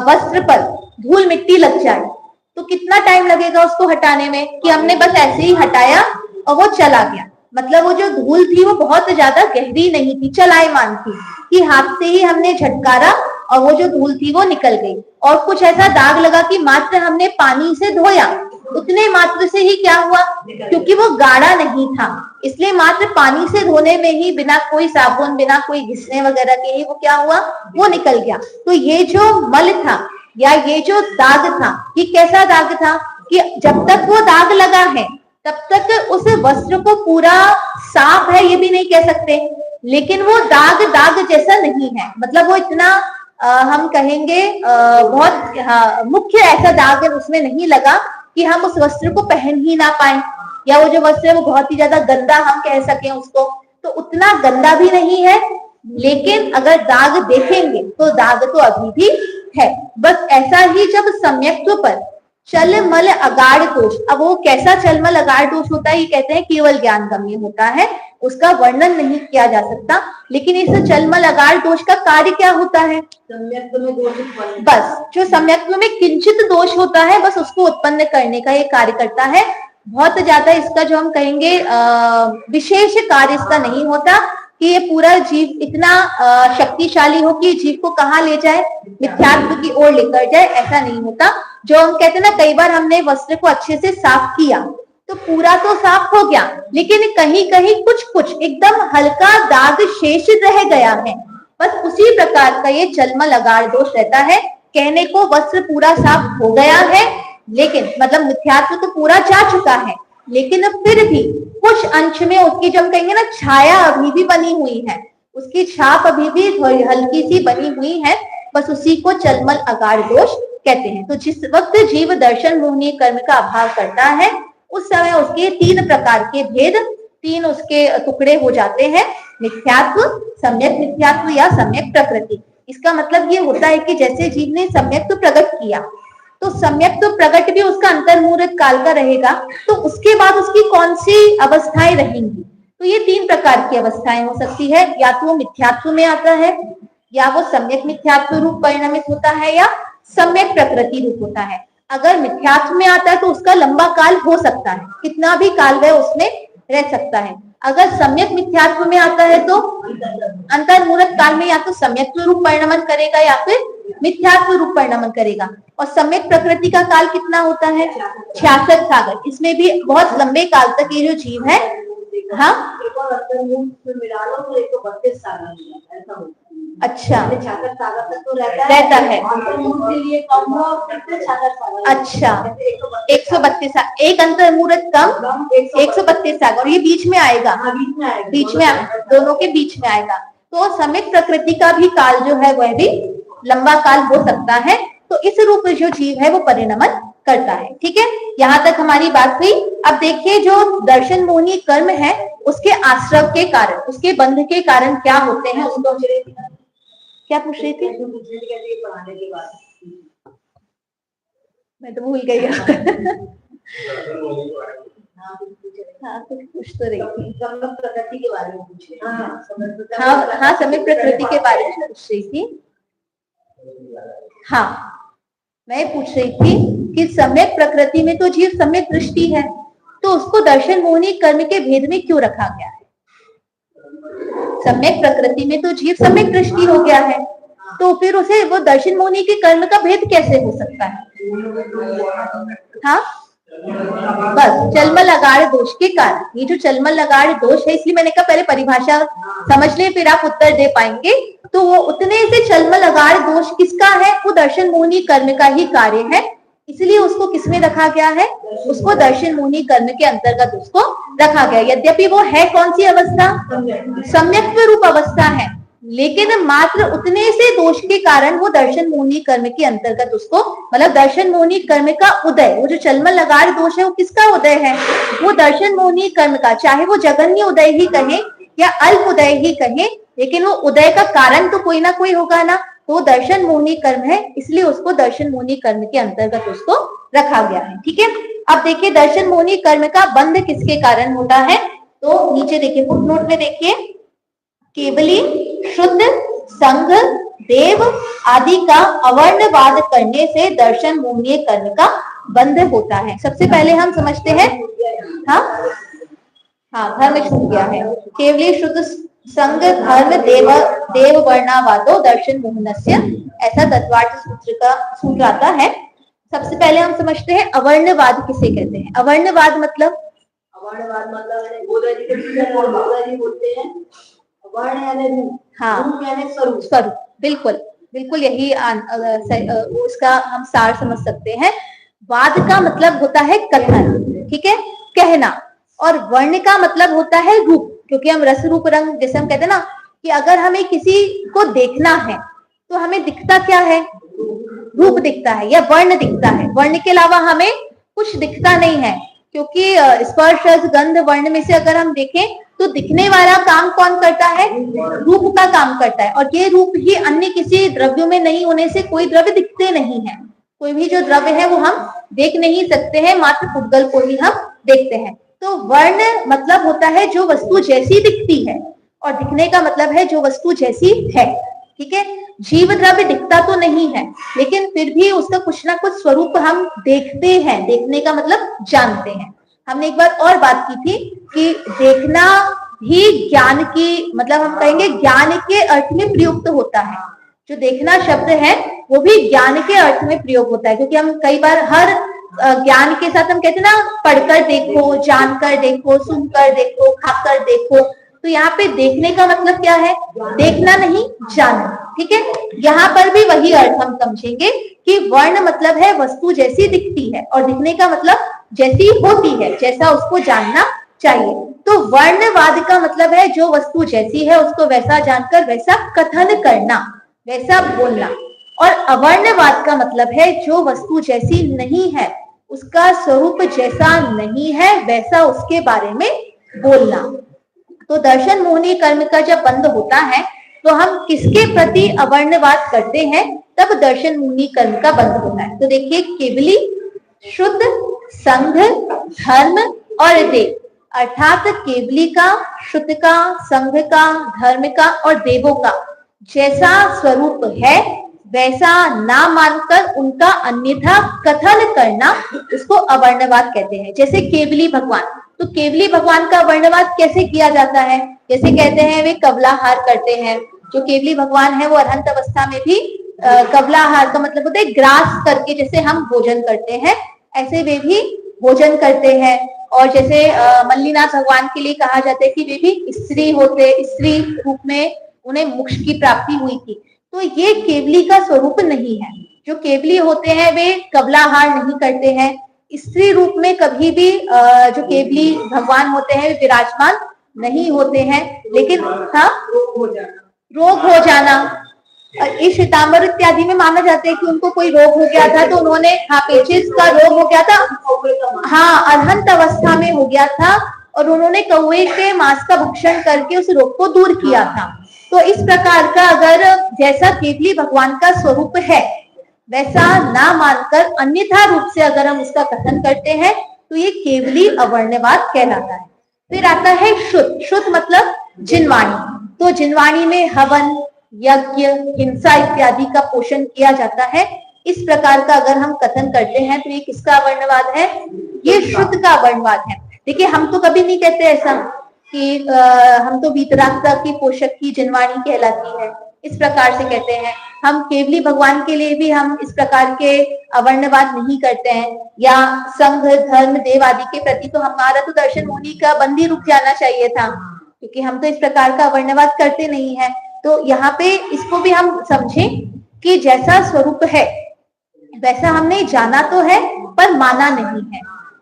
[SPEAKER 1] वस्त्र पर धूल मिट्टी लग जाए तो कितना टाइम लगेगा उसको हटाने में, कि हमने बस ऐसे ही हटाया और वो चला गया। मतलब वो जो धूल थी वो बहुत ज्यादा गहरी नहीं थी, चलायमान थी, कि हाथ से ही हमने झटकारा और वो जो धूल थी वो निकल गई। और कुछ ऐसा दाग लगा कि मात्र हमने पानी से धोया, उतने मात्र से ही क्या हुआ, क्योंकि वो गाढ़ा नहीं था, इसलिए मात्र पानी से धोने में ही, बिना कोई साबुन, बिना कोई घिसने वगैरह के ही वो क्या हुआ, वो निकल गया। तो ये जो मल था या ये जो दाग था, ये कैसा दाग था कि जब तक वो दाग लगा है तब तक उस वस्त्र को पूरा साफ है ये भी नहीं कह सकते, लेकिन वो दाग जैसा नहीं है। मतलब वो इतना हम कहेंगे बहुत मुख्य ऐसा दाग उसमें नहीं लगा कि हम उस वस्त्र को पहन ही ना पाए, या वो जो वस्त्र है वो बहुत ही ज्यादा गंदा हम कह सकें उसको, तो उतना गंदा भी नहीं है, लेकिन अगर दाग देखेंगे तो दाग तो अभी भी है। बस ऐसा ही जब सम्यक्त्व पर चलमल अगाढ़ दोष, अब वो कैसा चलमल अगाढ़ दोष होता है, ये कहते हैं केवल ज्ञान गम्य होता है, उसका वर्णन नहीं किया जा सकता। लेकिन इस चलमल अगाढ़ दोष का कार्य क्या होता है? सम्यक्त्व में दोष, बस जो सम्यक्त्व में किंचित दोष होता है बस उसको उत्पन्न करने का ये कार्य करता है। बहुत ज्यादा इसका जो हम कहेंगे विशेष कार्य इसका नहीं होता कि ये पूरा जीव इतना शक्तिशाली हो कि जीव को कहाँ ले जाए, मिथ्यात्व की ओर लेकर जाए, ऐसा नहीं होता। जो हम कहते हैं ना, कई बार हमने वस्त्र को अच्छे से साफ किया तो पूरा तो साफ हो गया, लेकिन कहीं कहीं कुछ कुछ एकदम हल्का दाग शेष रह गया है, बस उसी प्रकार का ये चलमल अगाढ़ दोष रहता है। कहने को वस्त्र पूरा साफ हो गया है, लेकिन मतलब मिथ्यात्व तो पूरा जा चुका है, लेकिन फिर भी कुछ अंश में उसकी जो हम कहेंगे ना छाया अभी भी बनी हुई है, उसकी छाप अभी भी थोड़ी हल्की सी बनी हुई है, बस उसी को चलमल अगाढ़ दोष कहते हैं। तो जिस वक्त जीव दर्शन मोहनीय कर्म का अभाव करता है उस समय उसके तीन प्रकार के भेद, तीन उसके टुकड़े हो जाते हैं, मिथ्यात्व, सम्यक मिथ्यात्व या सम्यक प्रकृति। इसका मतलब ये होता है कि जैसे जीव ने सम्यक तो प्रकट किया तो सम्यक तो प्रकट भी उसका अंतर्मुहूर्त काल का रहेगा, तो उसके बाद उसकी कौन सी अवस्थाएं रहेंगी? तो ये तीन प्रकार की अवस्थाएं हो सकती है, या तो वो मिथ्यात्व में आता है, या वो सम्यक मिथ्यात्व रूप परिणमित होता है, या सम्यक प्रकृति रूप होता है। अगर मिथ्यात्व में आता है तो उसका लंबा काल हो सकता है, कितना भी काल वह उसमें रह सकता है। अगर सम्यक मिथ्यात्व में आता है तो अंतर्मुहूर्त काल में या तो सम्यक रूप परिणमन करेगा या फिर मिथ्यात्व रूप परिणमन करेगा। और सम्यक प्रकृति का काल कितना होता है? 66 सागर। इसमें भी बहुत लंबे काल तक ये जो जीव है, हाँ, अच्छा, 66 सागर तक तो रहता है। अच्छा, 132, एक अंतर्मुहूर्त कम 132 सागर, ये बीच में आएगा, बीच में दोनों के बीच में आएगा। तो सम्यक प्रकृति का भी काल जो है वह भी लंबा काल हो सकता है। तो इस रूप जो जीव है वो परिणमन करता है। ठीक है, यहाँ तक हमारी बात हुई। अब देखिए जो दर्शन मोहनी कर्म है उसके आश्रव के कारण, उसके बंध के कारण क्या होते हैं, उसको क्या पूछ रही थी? मैं तो भूल गई। हाँ, कुछ पूछ तो रही थी, प्रकृति के बारे में पूछ रही थी। हाँ, सम्यक प्रकृति के बारे में पूछ रही थी। हाँ, मैं पूछ रही थी कि सम्यक प्रकृति में तो जीव सम्यक दृष्टि है, तो उसको दर्शन मोहनी कर्म के भेद में क्यों रखा गया है? सम्यक प्रकृति में तो जीव सम्यक दृष्टि हो गया है, तो फिर उसे वो दर्शन मोहनी के कर्म का भेद कैसे हो सकता है? हाँ, बस चलमल अगाढ़ दोष के कारण। ये जो चलमल अगाढ़ दोष है, इसलिए मैंने कहा पहले परिभाषा समझ ले फिर आप उत्तर दे पाएंगे। तो वो उतने से चलमल अगाढ़ दोष किसका है? वो दर्शन मोहनी कर्म का ही कार्य है, इसलिए उसको किसमें रखा गया है? उसको दर्शन मोहनी कर्म के अंतर्गत उसको रखा गया। यद्यपि वो है कौन सी अवस्था? सम्यक्त्व रूप अवस्था है, लेकिन मात्र उतने से दोष के कारण वो दर्शन मोहनी कर्म के अंतर्गत उसको, मतलब दर्शन मोहनी कर्म का उदय, वो जो चलमल अगाढ़ दोष है वो किसका उदय है? वो दर्शन मोहनी कर्म का, चाहे वो जगन्य उदय ही कहे या अल्प उदय ही कहे, लेकिन वो उदय का कारण तो कोई ना कोई होगा ना, तो दर्शन मोहनी कर्म है, इसलिए उसको दर्शन मोहनी कर्म के अंतर्गत उसको रखा गया है। ठीक है, अब देखिए दर्शन मोहनी कर्म का बंध किसके कारण होता है? तो नीचे देखिए फुटनोट में देखिए, केवली शुद्ध संघ देव आदि का अवर्णवाद करने से दर्शन मोहनीय कर्म का बंध होता है। सबसे पहले हम समझते हैं, हाँ, धर्म छूट गया है। केवली शुद्ध संघ धर्म देव वर्णावादो दर्शन मोहनस्य, ऐसा तत्वार्थ सूत्र का सूत्र आता है। सबसे पहले हम समझते हैं अवर्णवाद किसे कहते हैं। अवर्णवाद मतलब बोलते हैं वर्ण यानी रूप, हाँ, रूप यानी स्वरूप, बिल्कुल बिल्कुल यही उसका हम सार समझ सकते हैं। वाद का मतलब होता है कथन, ठीक है, कहना, और वर्ण का मतलब होता है रूप, क्योंकि हम रस रूप रंग, जैसे हम कहते हैं ना कि अगर हमें किसी को देखना है तो हमें दिखता क्या है? रूप दिखता है या वर्ण दिखता है। वर्ण के अलावा हमें कुछ दिखता नहीं है, क्योंकि स्पर्श रस गंध वर्ण में से अगर हम देखें तो दिखने वाला काम कौन करता है? रूप का काम करता है, और ये रूप ही अन्य किसी द्रव्यों में नहीं होने से कोई द्रव्य दिखते नहीं है। कोई भी जो द्रव्य है वो हम देख नहीं सकते हैं, मात्र पुद्गल को ही हम देखते हैं। तो वर्ण मतलब होता है जो वस्तु जैसी दिखती है, और दिखने का मतलब है जो वस्तु जैसी है। ठीक है, जीव द्रव्य दिखता तो नहीं है, लेकिन फिर भी उसका कुछ ना कुछ स्वरूप हम देखते हैं। देखने का मतलब जानते हैं। हमने एक बार और बात की थी कि देखना भी ज्ञान की, मतलब हम कहेंगे ज्ञान के अर्थ में प्रयुक्त होता है। जो देखना शब्द है वो भी ज्ञान के अर्थ में प्रयोग होता है, क्योंकि हम कई बार हर ज्ञान के साथ हम कहते हैं ना, पढ़कर देखो, जानकर देखो, सुनकर देखो, खाकर देखो। तो यहाँ पे देखने का मतलब क्या है? देखना नहीं, जानना। ठीक है, यहाँ पर भी वही अर्थ हम समझेंगे कि वर्ण मतलब है वस्तु जैसी दिखती है, और दिखने का मतलब जैसी होती है, जैसा उसको जानना चाहिए। तो वर्णवाद का मतलब है जो वस्तु जैसी है उसको वैसा जानकर वैसा कथन करना, वैसा बोलना। और अवर्णवाद का मतलब है जो वस्तु जैसी नहीं है, उसका स्वरूप जैसा नहीं है, वैसा उसके बारे में बोलना। तो दर्शन मोहनी कर्म का जब बंध होता है तो हम किसके प्रति अवर्णवाद करते हैं, तब दर्शन मोहनी कर्म का बंध होता है। तो देखिए, केवली, शुद्ध, संघ, धर्म और देव, अर्थात केवली का, शुद्ध का, संघ का, धर्म का और देवों का जैसा स्वरूप है वैसा ना मानकर उनका अन्यथा कथन करना, उसको अवर्णवाद कहते हैं। जैसे केवली भगवान, तो केवली भगवान का वर्णवाद कैसे किया जाता है? जैसे कहते हैं वे कबलाहार करते हैं। जो केवली भगवान है वो अरहंत अवस्था में भी कबलाहार का मतलब होता है ग्रास करके, जैसे हम भोजन करते हैं ऐसे वे भी भोजन करते हैं। और जैसे मल्लीनाथ भगवान के लिए कहा जाता है कि वे भी स्त्री होते, स्त्री रूप में उन्हें मोक्ष की प्राप्ति हुई थी। तो ये केवली का स्वरूप नहीं है। जो केवली होते हैं वे कबलाहार नहीं करते हैं, स्त्री रूप में कभी भी जो केवली भगवान होते हैं विराजमान नहीं होते हैं। लेकिन हाँ, रोग हो जाना, इस श्वेतांबर इत्यादि में माना जाता है कि उनको कोई रोग हो गया था, तो उन्होंने, हाँ, पेचिस का रोग हो गया था, हाँ, अरहंत अवस्था में हो गया था, और उन्होंने कौवे के मांस का भक्षण करके उस रोग को दूर किया था। तो इस प्रकार का अगर जैसा केवली भगवान का स्वरूप है वैसा ना मानकर अन्यथा रूप से अगर हम उसका कथन करते हैं तो ये केवली अवर्णवाद कहलाता है। फिर आता है शुद्ध। शुद्ध मतलब जिनवाणी। तो जिनवाणी में हवन, यज्ञ, हिंसा इत्यादि का पोषण किया जाता है। इस प्रकार का अगर हम कथन करते हैं तो ये किसका अवर्णवाद है? ये शुद्ध का अवर्णवाद है। देखिए, हम तो कभी नहीं कहते ऐसा कि हम तो वीतरागता की पोषक की जिनवाणी कहलाती है, इस प्रकार से कहते हैं। हम केवली भगवान के लिए भी हम इस प्रकार के अवर्णवाद नहीं करते हैं। या संघ, धर्म, देव आदि के प्रति तो हमारा तो दर्शन मोहनी का बंदी रुक जाना चाहिए था, क्योंकि हम तो इस प्रकार का अवर्णवाद करते नहीं है। तो यहाँ पे इसको भी हम समझें कि जैसा स्वरूप है वैसा हमने जाना तो है पर माना नहीं है,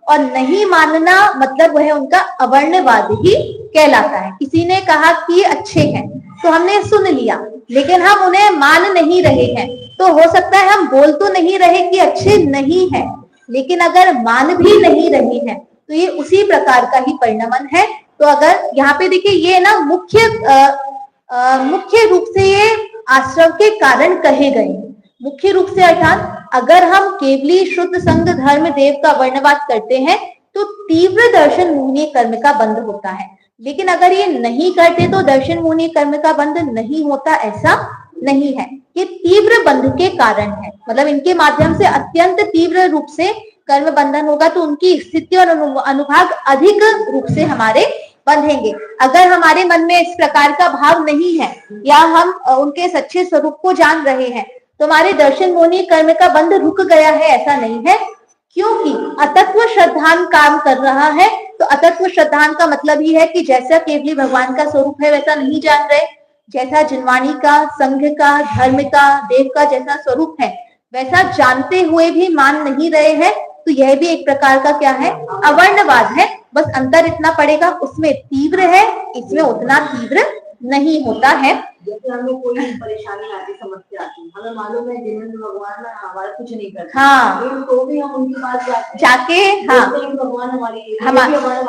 [SPEAKER 1] और नहीं मानना मतलब वह उनका अवर्णवाद ही कहलाता है। किसी ने कहा कि अच्छे हैं तो हमने सुन लिया, लेकिन हम उन्हें मान नहीं रहे हैं। तो हो सकता है हम बोल तो नहीं रहे कि अच्छे नहीं है, लेकिन अगर मान भी नहीं रहे हैं तो ये उसी प्रकार का ही परिणमन है। तो अगर यहाँ पे देखिए, ये ना मुख्य रूप से ये आश्रव के कारण कहे गए। मुख्य रूप से अर्थात अगर हम केवली, शुद्ध, संघ, धर्म, देव का वर्णवाद करते हैं तो तीव्र दर्शन मोहनी कर्म का बंध होता है। लेकिन अगर ये नहीं करते तो दर्शन मोहनी कर्म का बंध नहीं होता, ऐसा नहीं है। ये तीव्र बंध के कारण है, मतलब इनके माध्यम से अत्यंत तीव्र रूप से कर्म बंधन होगा, तो उनकी स्थिति और अनुभाग अधिक रूप से हमारे बंधेंगे। अगर हमारे मन में इस प्रकार का भाव नहीं है या हम उनके सच्चे स्वरूप को जान रहे हैं तो हमारे दर्शन मोहनी कर्म का बंध रुक गया है, ऐसा नहीं है। क्योंकि अतत्व श्रद्धान काम कर रहा है। तो अतत्व श्रद्धान का मतलब ही है कि जैसा केवली भगवान का स्वरूप है वैसा नहीं जान रहे, जैसा जिनवाणी का, संघ का, धर्म का, देव का जैसा स्वरूप है वैसा जानते हुए भी मान नहीं रहे हैं, तो यह भी एक प्रकार का क्या है? अवर्णवाद है। बस अंतर इतना पड़ेगा, उसमें तीव्र है, इसमें उतना तीव्र नहीं होता है।
[SPEAKER 2] जैसे हमें कोई परेशानी आती, समस्या आती, हमें मालूम है जिन्होंने भगवान हमारा कुछ नहीं करते,
[SPEAKER 1] हाँ,
[SPEAKER 2] तो भी हम उनके पास
[SPEAKER 1] जाके हाँ
[SPEAKER 2] भगवान हमारी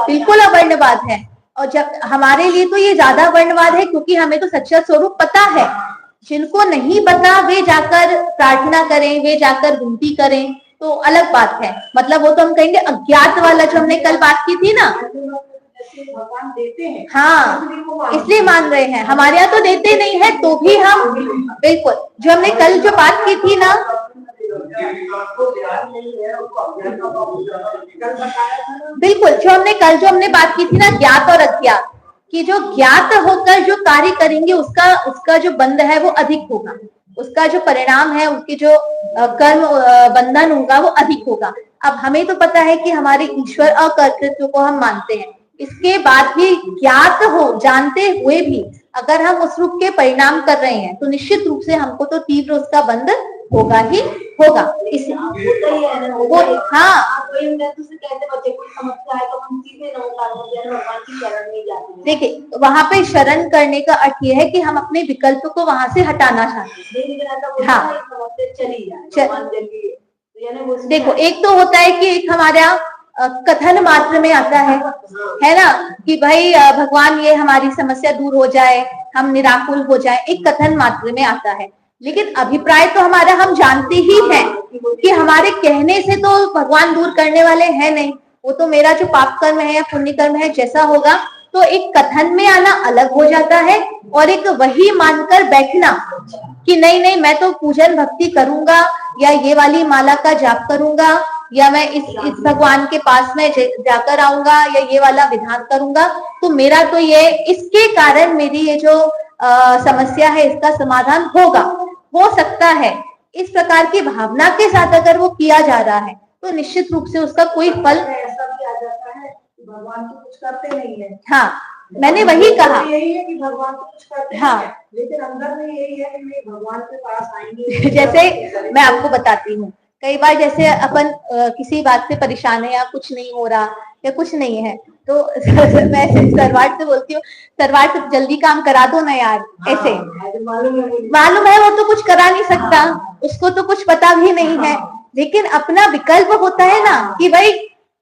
[SPEAKER 1] बिल्कुल अवर्णवाद है। और जब हमारे लिए तो ये ज्यादा वर्णवाद है, क्योंकि हमें तो सच्चा स्वरूप पता है। जिनको नहीं पता वे जाकर प्रार्थना करें, वे जाकर विनती करें, तो अलग बात है। मतलब वो तो हम कहेंगे अज्ञात वाला जो हमने कल बात की थी ना,
[SPEAKER 2] भगवान देते हैं,
[SPEAKER 1] हाँ इसलिए मान रहे हैं। हमारे यहाँ तो देते नहीं है, तो भी हम बिल्कुल जो हमने कल जो बात की थी ना, बिल्कुल जो हमने बात की थी ना, ज्ञात और अज्ञात कि जो ज्ञात होकर जो कार्य करेंगे उसका जो बंध है वो अधिक होगा, उसका जो परिणाम है, उसकी जो कर्म बंधन होगा वो अधिक होगा। अब हमें तो पता है कि हमारे ईश्वर अकर्तृत्व को हम मानते हैं, इसके बाद भी ज्ञात हो जानते हुए भी अगर हम उस रूप के परिणाम कर रहे हैं तो निश्चित रूप से हमको तो तीव्र उसका बंध होगा ही होगा। वो हाँ, देखिए वहां पे शरण करने का अर्थ ये है कि हम अपने विकल्प को वहां से हटाना चाहते हैं। हाँ देखो, एक तो होता है कि एक हमारा कथन मात्र में आता है ना, कि भाई भगवान ये हमारी समस्या दूर हो जाए, हम निराकुल हो जाए, एक कथन मात्र में आता है। लेकिन अभिप्राय तो हमारा हम जानते ही हैं कि हमारे कहने से तो भगवान दूर करने वाले हैं नहीं, वो तो मेरा जो पाप कर्म है या पुण्य कर्म है जैसा होगा। तो एक कथन में आना अलग हो जाता है, और एक वही मानकर बैठना कि नहीं नहीं मैं तो पूजन भक्ति करूंगा, या ये वाली माला का जाप करूंगा, या मैं इस भगवान के पास में जाकर आऊंगा, या ये वाला विधान करूंगा, तो मेरा तो ये इसके कारण मेरी ये जो समस्या है इसका समाधान होगा, हो सकता है। इस प्रकार की भावना के साथ अगर वो किया जा रहा है तो निश्चित रूप से उसका कोई फल
[SPEAKER 2] ऐसा भी आ जाता है कि भगवान तो कुछ करते नहीं है।
[SPEAKER 1] हाँ, मैंने वही कहा,
[SPEAKER 2] यही है कि भगवान तो कुछ करते
[SPEAKER 1] हाँ,
[SPEAKER 2] लेकिन अंदर में यही है कि नहीं भगवान के पास आएंगे।
[SPEAKER 1] जैसे मैं आपको बताती हूँ, कई बार जैसे अपन किसी बात से परेशान है या कुछ नहीं हो रहा या कुछ नहीं है, तो मैं सरवाट से बोलती हूँ, सरवाट जल्दी काम करा दो ना यार, ऐसे मालूम है वो तो कुछ करा नहीं सकता, उसको तो कुछ पता भी नहीं है, लेकिन अपना विकल्प होता है ना कि भाई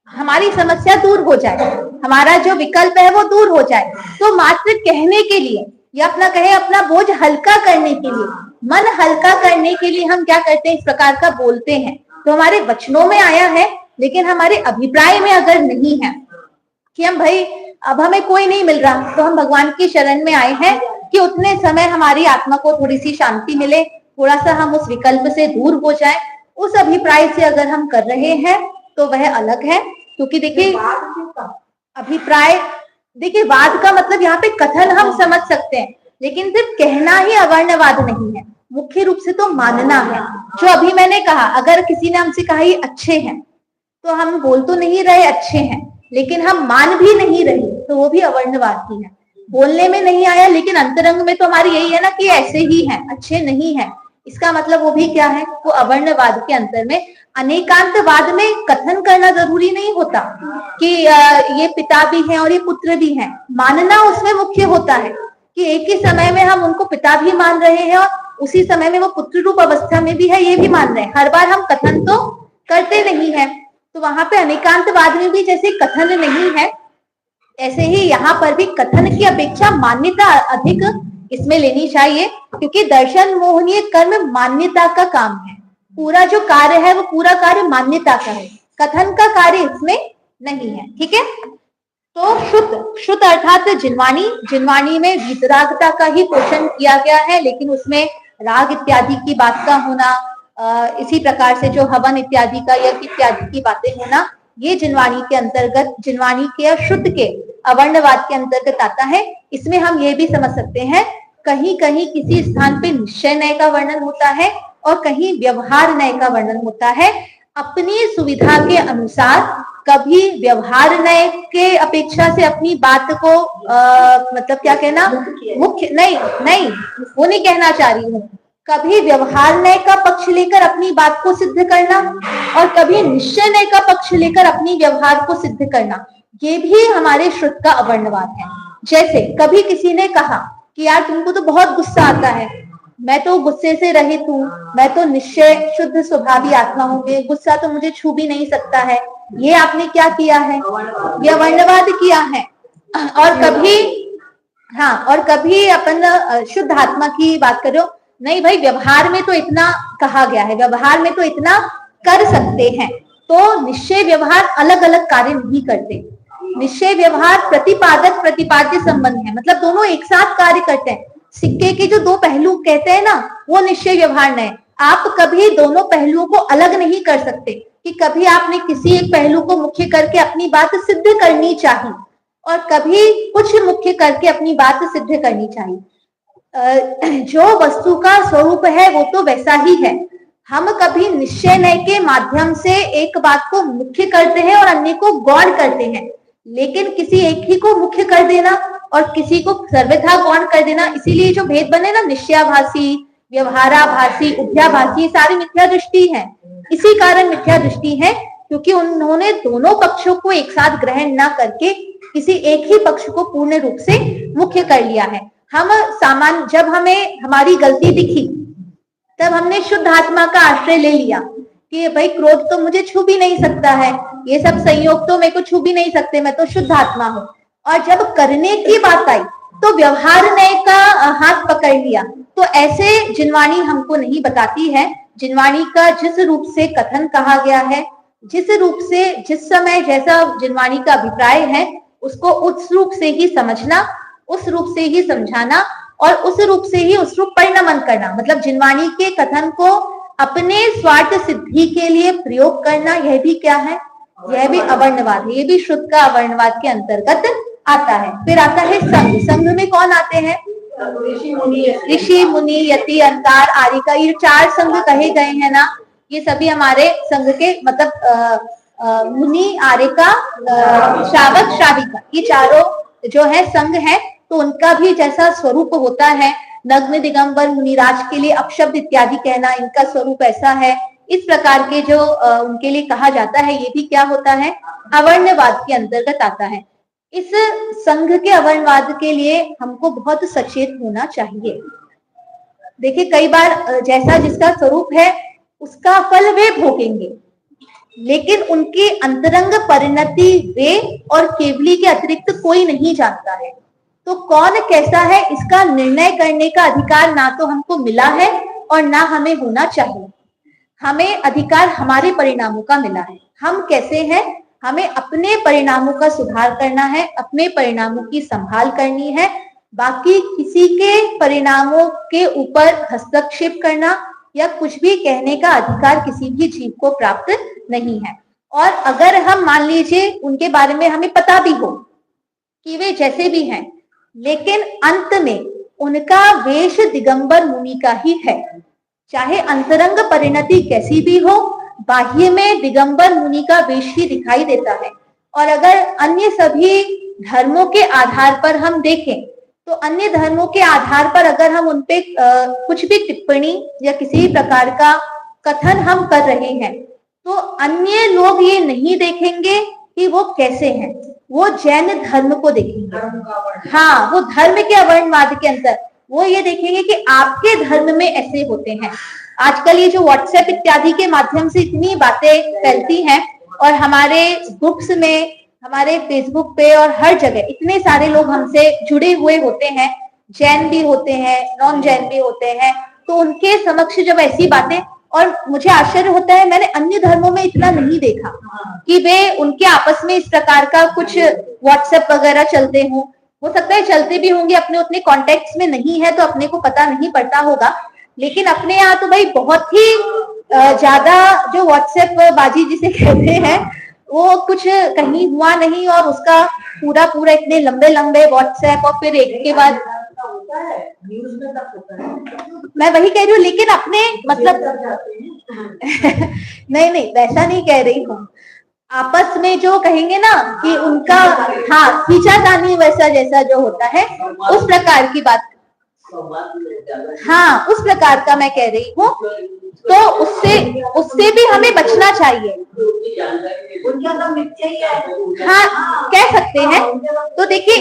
[SPEAKER 1] हमारी समस्या दूर हो जाए, हमारा जो विकल्प है वो दूर हो जाए। तो मात्र कहने के लिए या अपना कहे अपना बोझ हल्का करने के लिए, मन हल्का करने के लिए हम क्या करते हैं, इस प्रकार का बोलते हैं। तो हमारे वचनों में आया है, लेकिन हमारे अभिप्राय में अगर नहीं है कि हम भाई अब हमें कोई नहीं मिल रहा तो हम भगवान की शरण में आए हैं कि उतने समय हमारी आत्मा को थोड़ी सी शांति मिले, थोड़ा सा हम उस विकल्प से दूर हो जाए, उस अभिप्राय से अगर हम कर रहे हैं तो वह अलग है। क्योंकि देखिए अभिप्राय, देखिए वाद का मतलब यहाँ पे कथन हम समझ सकते हैं, लेकिन सिर्फ कहना ही अवर्णवाद नहीं है, मुख्य रूप से तो मानना है। जो अभी मैंने कहा, अगर किसी ने हमसे कहा ये अच्छे हैं, तो हम बोल तो नहीं रहे अच्छे हैं, लेकिन हम मान भी नहीं रहे, तो वो भी अवर्णवाद ही है। बोलने में नहीं आया लेकिन अंतरंग में तो हमारी यही है ना कि ऐसे ही है, अच्छे नहीं है, इसका मतलब वो भी क्या है, वो अवर्णवाद के अंतर में। अनेकांतवाद में कथन करना जरूरी नहीं होता कि ये पिता भी हैं और ये पुत्र भी हैं, मानना उसमें मुख्य होता है कि एक ही समय में हम उनको पिता भी मान रहे हैं और उसी समय में वो पुत्र रूप अवस्था में भी है ये भी मान रहे हैं। हर बार हम कथन तो करते नहीं है, तो वहां पे अनेकांतवाद में भी जैसे कथन नहीं है, ऐसे ही यहाँ पर भी कथन की अपेक्षा मान्यता अधिक इसमें लेनी चाहिए, क्योंकि दर्शन मोहनीय कर्म मान्यता का काम है। पूरा जो कार्य है वो पूरा कार्य मान्यता का है, कथन का कार्य इसमें नहीं है। ठीक है, तो श्रुत अर्थात जिन्वाणी, जिन्वाणी में वितरागता का ही पोषण किया गया है, लेकिन उसमें राग इत्यादि की बात का होना, इसी प्रकार से जो हवन इत्यादि का यज्ञ इत्यादि की बातें होना, ये जिन्वाणी के अंतर्गत, जिन्वाणी के या शुद्ध के अवर्णवाद के अंतर्गत आता है। इसमें हम ये भी समझ सकते हैं, कहीं कहीं किसी स्थान पे निश्चय नय का वर्णन होता है और कहीं व्यवहार नय का वर्णन होता है। अपनी सुविधा के अनुसार कभी व्यवहार नय के अपेक्षा से अपनी बात को मतलब क्या कहना, मुख्य नहीं वो नहीं कहना चाह रही हूँ, कभी व्यवहार नय का पक्ष लेकर अपनी बात को सिद्ध करना और कभी निश्चय नय का पक्ष लेकर अपनी व्यवहार को सिद्ध करना, ये भी हमारे श्रुत का अवर्णवाद है। जैसे कभी किसी ने कहा कि यार तुमको तो बहुत गुस्सा आता है, मैं तो गुस्से से रहित हूँ, मैं तो निश्चय शुद्ध स्वभावी आत्मा हूँ, गुस्सा तो मुझे छू भी नहीं सकता है, ये आपने क्या किया है, यह वर्णवाद किया है। और कभी हाँ, और कभी अपन शुद्ध आत्मा की बात करो, नहीं भाई व्यवहार में तो इतना कहा गया है, व्यवहार में तो इतना कर सकते हैं, तो निश्चय व्यवहार अलग अलग कार्य नहीं करते। निश्चय व्यवहार प्रतिपादक प्रतिपाद्य संबंध है, मतलब दोनों एक साथ कार्य करते हैं। सिक्के के जो दो पहलू कहते हैं ना, वो निश्चय व्यवहार नहीं। आप कभी दोनों पहलुओं को अलग नहीं कर सकते कि कभी आपने किसी एक पहलू को मुख्य करके अपनी बात सिद्ध करनी चाहिए और कभी कुछ मुख्य करके अपनी बात सिद्ध करनी चाहिए। जो वस्तु का स्वरूप है वो तो वैसा ही है। हम कभी निश्चय नय के माध्यम से एक बात को मुख्य करते हैं और अन्य को गौण करते हैं, लेकिन किसी एक ही को मुख्य कर देना और किसी को सर्वथा गौण कर देना, इसीलिए जो भेद बने ना, निश्चयाभासी, व्यवहाराभासी, उभयाभासी, सारी मिथ्या दृष्टि है। इसी कारण मिथ्या दृष्टि है क्योंकि उन्होंने दोनों पक्षों को एक साथ ग्रहण न करके किसी एक ही पक्ष को पूर्ण रूप से मुख्य कर लिया है। हम सामान्य जब हमें हमारी गलती दिखी तब हमने शुद्ध आत्मा का आश्रय ले लिया कि भाई क्रोध तो मुझे छू भी नहीं सकता है, ये सब संयोग तो मेरे को छू भी नहीं सकते, मैं तो शुद्ध आत्मा हूँ। और जब करने की बात आई तो व्यवहार ने का हाथ पकड़ लिया। तो ऐसे जिनवाणी हमको नहीं बताती है। जिनवाणी का जिस रूप से कथन कहा गया है, जिस रूप से जिस समय जैसा जिनवाणी का अभिप्राय है, उसको उस रूप से ही समझना, उस रूप से ही समझाना और उस रूप से ही उस रूप परिणमन करना, मतलब जिनवाणी के कथन को अपने स्वार्थ सिद्धि के लिए प्रयोग करना, यह भी क्या है, यह भी अवर्णवाद है। ये भी शुद्ध का अवर्णवाद के अंतर्गत आता है। फिर आता है संघ। संघ में कौन आते हैं, ऋषि मुनि यति अंकार आर्यिका, ये 4 संघ कहे गए हैं ना, ये सभी हमारे संघ के मतलब मुनि, आर्यिका, श्रावक, श्राविका, ये चारों जो है संघ है। तो उनका भी जैसा स्वरूप होता है, नग्न दिगंबर मुनिराज के लिए अपशब्द इत्यादि कहना, इनका स्वरूप ऐसा है, इस प्रकार के जो उनके लिए कहा जाता है, ये भी क्या होता है, अवर्णवाद के अंतर्गत आता है। इस संघ के अवर्णवाद के लिए हमको बहुत सचेत होना चाहिए। देखिए कई बार जैसा जिसका स्वरूप है उसका फल वे भोगेंगे, लेकिन उनकी अंतरंग परिणति वे और केवली के अतिरिक्त कोई नहीं जानता है। तो कौन कैसा है इसका निर्णय करने का अधिकार ना तो हमको मिला है और ना हमें होना चाहिए। हमें अधिकार हमारे परिणामों का मिला है। हम कैसे हैं, हमें अपने परिणामों का सुधार करना है, अपने परिणामों की संभाल करनी है। बाकी किसी के परिणामों के ऊपर हस्तक्षेप करना या कुछ भी कहने का अधिकार किसी भी जीव को प्राप्त नहीं है। और अगर हम मान लीजिए उनके बारे में हमें पता भी हो कि वे जैसे भी हैं, लेकिन अंत में उनका वेश दिगंबर मुनि का ही है, चाहे अंतरंग परिणति कैसी भी हो, बाह्य में दिगंबर मुनि का वेश ही दिखाई देता है। और अगर अन्य सभी धर्मों के आधार पर हम देखें तो अन्य धर्मों के आधार पर अगर हम उनपे कुछ भी टिप्पणी या किसी प्रकार का कथन हम कर रहे हैं तो अन्य लोग ये नहीं देखेंगे कि वो कैसे हैं, वो जैन धर्म को देखेंगे। हाँ, वो धर्म के अवर्णवाद के अंदर वो ये देखेंगे कि आपके धर्म में ऐसे होते हैं। आजकल ये जो व्हाट्सएप इत्यादि के माध्यम से इतनी बातें फैलती हैं और हमारे ग्रुप्स में, हमारे फेसबुक पे और हर जगह इतने सारे लोग हमसे जुड़े हुए होते हैं, जैन भी होते हैं, नॉन जैन भी होते हैं, तो उनके समक्ष जब ऐसी बातें, और मुझे आश्चर्य होता है, मैंने अन्य धर्मों में इतना नहीं देखा कि वे उनके आपस में इस प्रकार का कुछ व्हाट्सएप वगैरह चलते हों। हो सकता है चलते भी होंगे, अपने उतने कॉन्टेक्ट्स में नहीं है तो अपने को पता नहीं पड़ता होगा, लेकिन अपने यहाँ तो भाई बहुत ही ज्यादा जो व्हाट्सएप बाजी जिसे कहते हैं वो कुछ कहीं हुआ नहीं, और उसका पूरा पूरा इतने लंबे लंबे व्हाट्सएप और फिर एक के बाद
[SPEAKER 2] न्यूज़ में तक होता है।
[SPEAKER 1] मैं वही कह रही हूँ, लेकिन अपने मतलब नहीं वैसा नहीं कह रही हूँ, आपस में जो कहेंगे ना कि उनका हाँ खींचातानी वैसा जैसा जो होता है उस प्रकार की बात। हाँ, उस प्रकार का मैं कह रही हूँ। तो उससे भी हमें बचना चाहिए।
[SPEAKER 2] उनके अंदर मिथ्या ही है।
[SPEAKER 1] हाँ, कह सकते हैं। तो देखिए,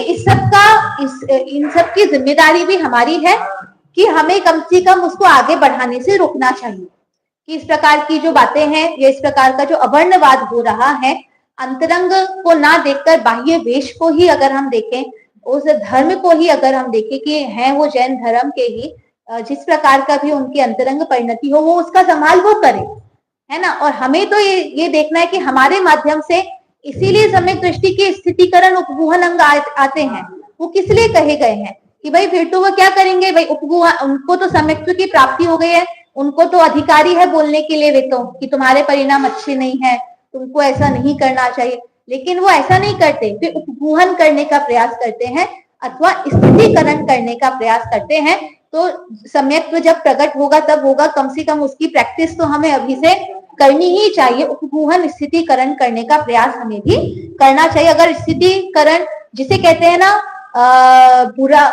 [SPEAKER 1] इन सब की जिम्मेदारी भी हमारी है कि हमें कम से कम उसको आगे बढ़ाने से रोकना चाहिए। कि इस प्रकार की जो बातें हैं या इस प्रकार का जो अवर्णवाद हो रहा है, अंतरंग को ना देखकर बाह्य वेश को ही अगर हम देखें, उस धर्म को ही अगर हम देखें कि हैं वो जैन धर्म के ही, जिस प्रकार का भी उनकी अंतरंग परिणति हो, वो उसका संभाल वो करे, है ना। और हमें तो ये देखना है कि हमारे माध्यम से, इसीलिए सम्यक दृष्टि के स्थितिकरण उपगुहन अंग आते हैं। वो किस लिए कहे गए हैं कि भाई फिर तो वो क्या करेंगे भाई, उपगुहन, उनको तो सम्यक्त्व की प्राप्ति हो गई है, उनको तो अधिकारी है बोलने के लिए वे तो, कि तुम्हारे परिणाम अच्छे नहीं है, तुमको ऐसा नहीं करना चाहिए। लेकिन वो ऐसा नहीं करते, वे उपगुहन करने का प्रयास करते हैं अथवा स्थितिकरण करने का प्रयास करते हैं। तो सम्यक्त्व जब प्रकट होगा तब होगा, कम से कम उसकी प्रैक्टिस तो हमें अभी से करनी ही चाहिए। उपगुहन स्थितिकरण करने का प्रयास हमें भी करना चाहिए। अगर स्थितिकरण जिसे कहते हैं ना, बुरा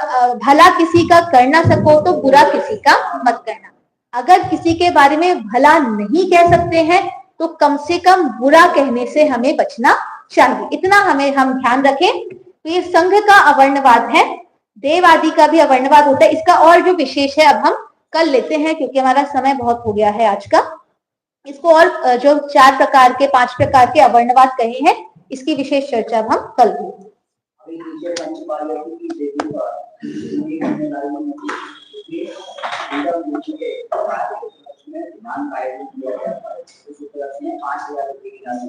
[SPEAKER 1] भला किसी का कर ना सको तो बुरा किसी का मत करना। अगर किसी के बारे में भला नहीं कह सकते हैं तो कम से कम बुरा कहने से हमें बचना चाहिए, इतना हम ध्यान रखें। तो ये संघ का अवर्णवाद है। देव आदि का भी अवर्णवाद होता है। इसका और जो विशेष है अब हम कल लेते हैं, क्योंकि हमारा समय बहुत हो गया है आज का। इसको और जो 4 प्रकार के 5 प्रकार के अवर्णवाद कहे हैं, इसकी विशेष चर्चा अब हम कल करेंगे।
[SPEAKER 3] ध्यान 5,000 रुपये की राशि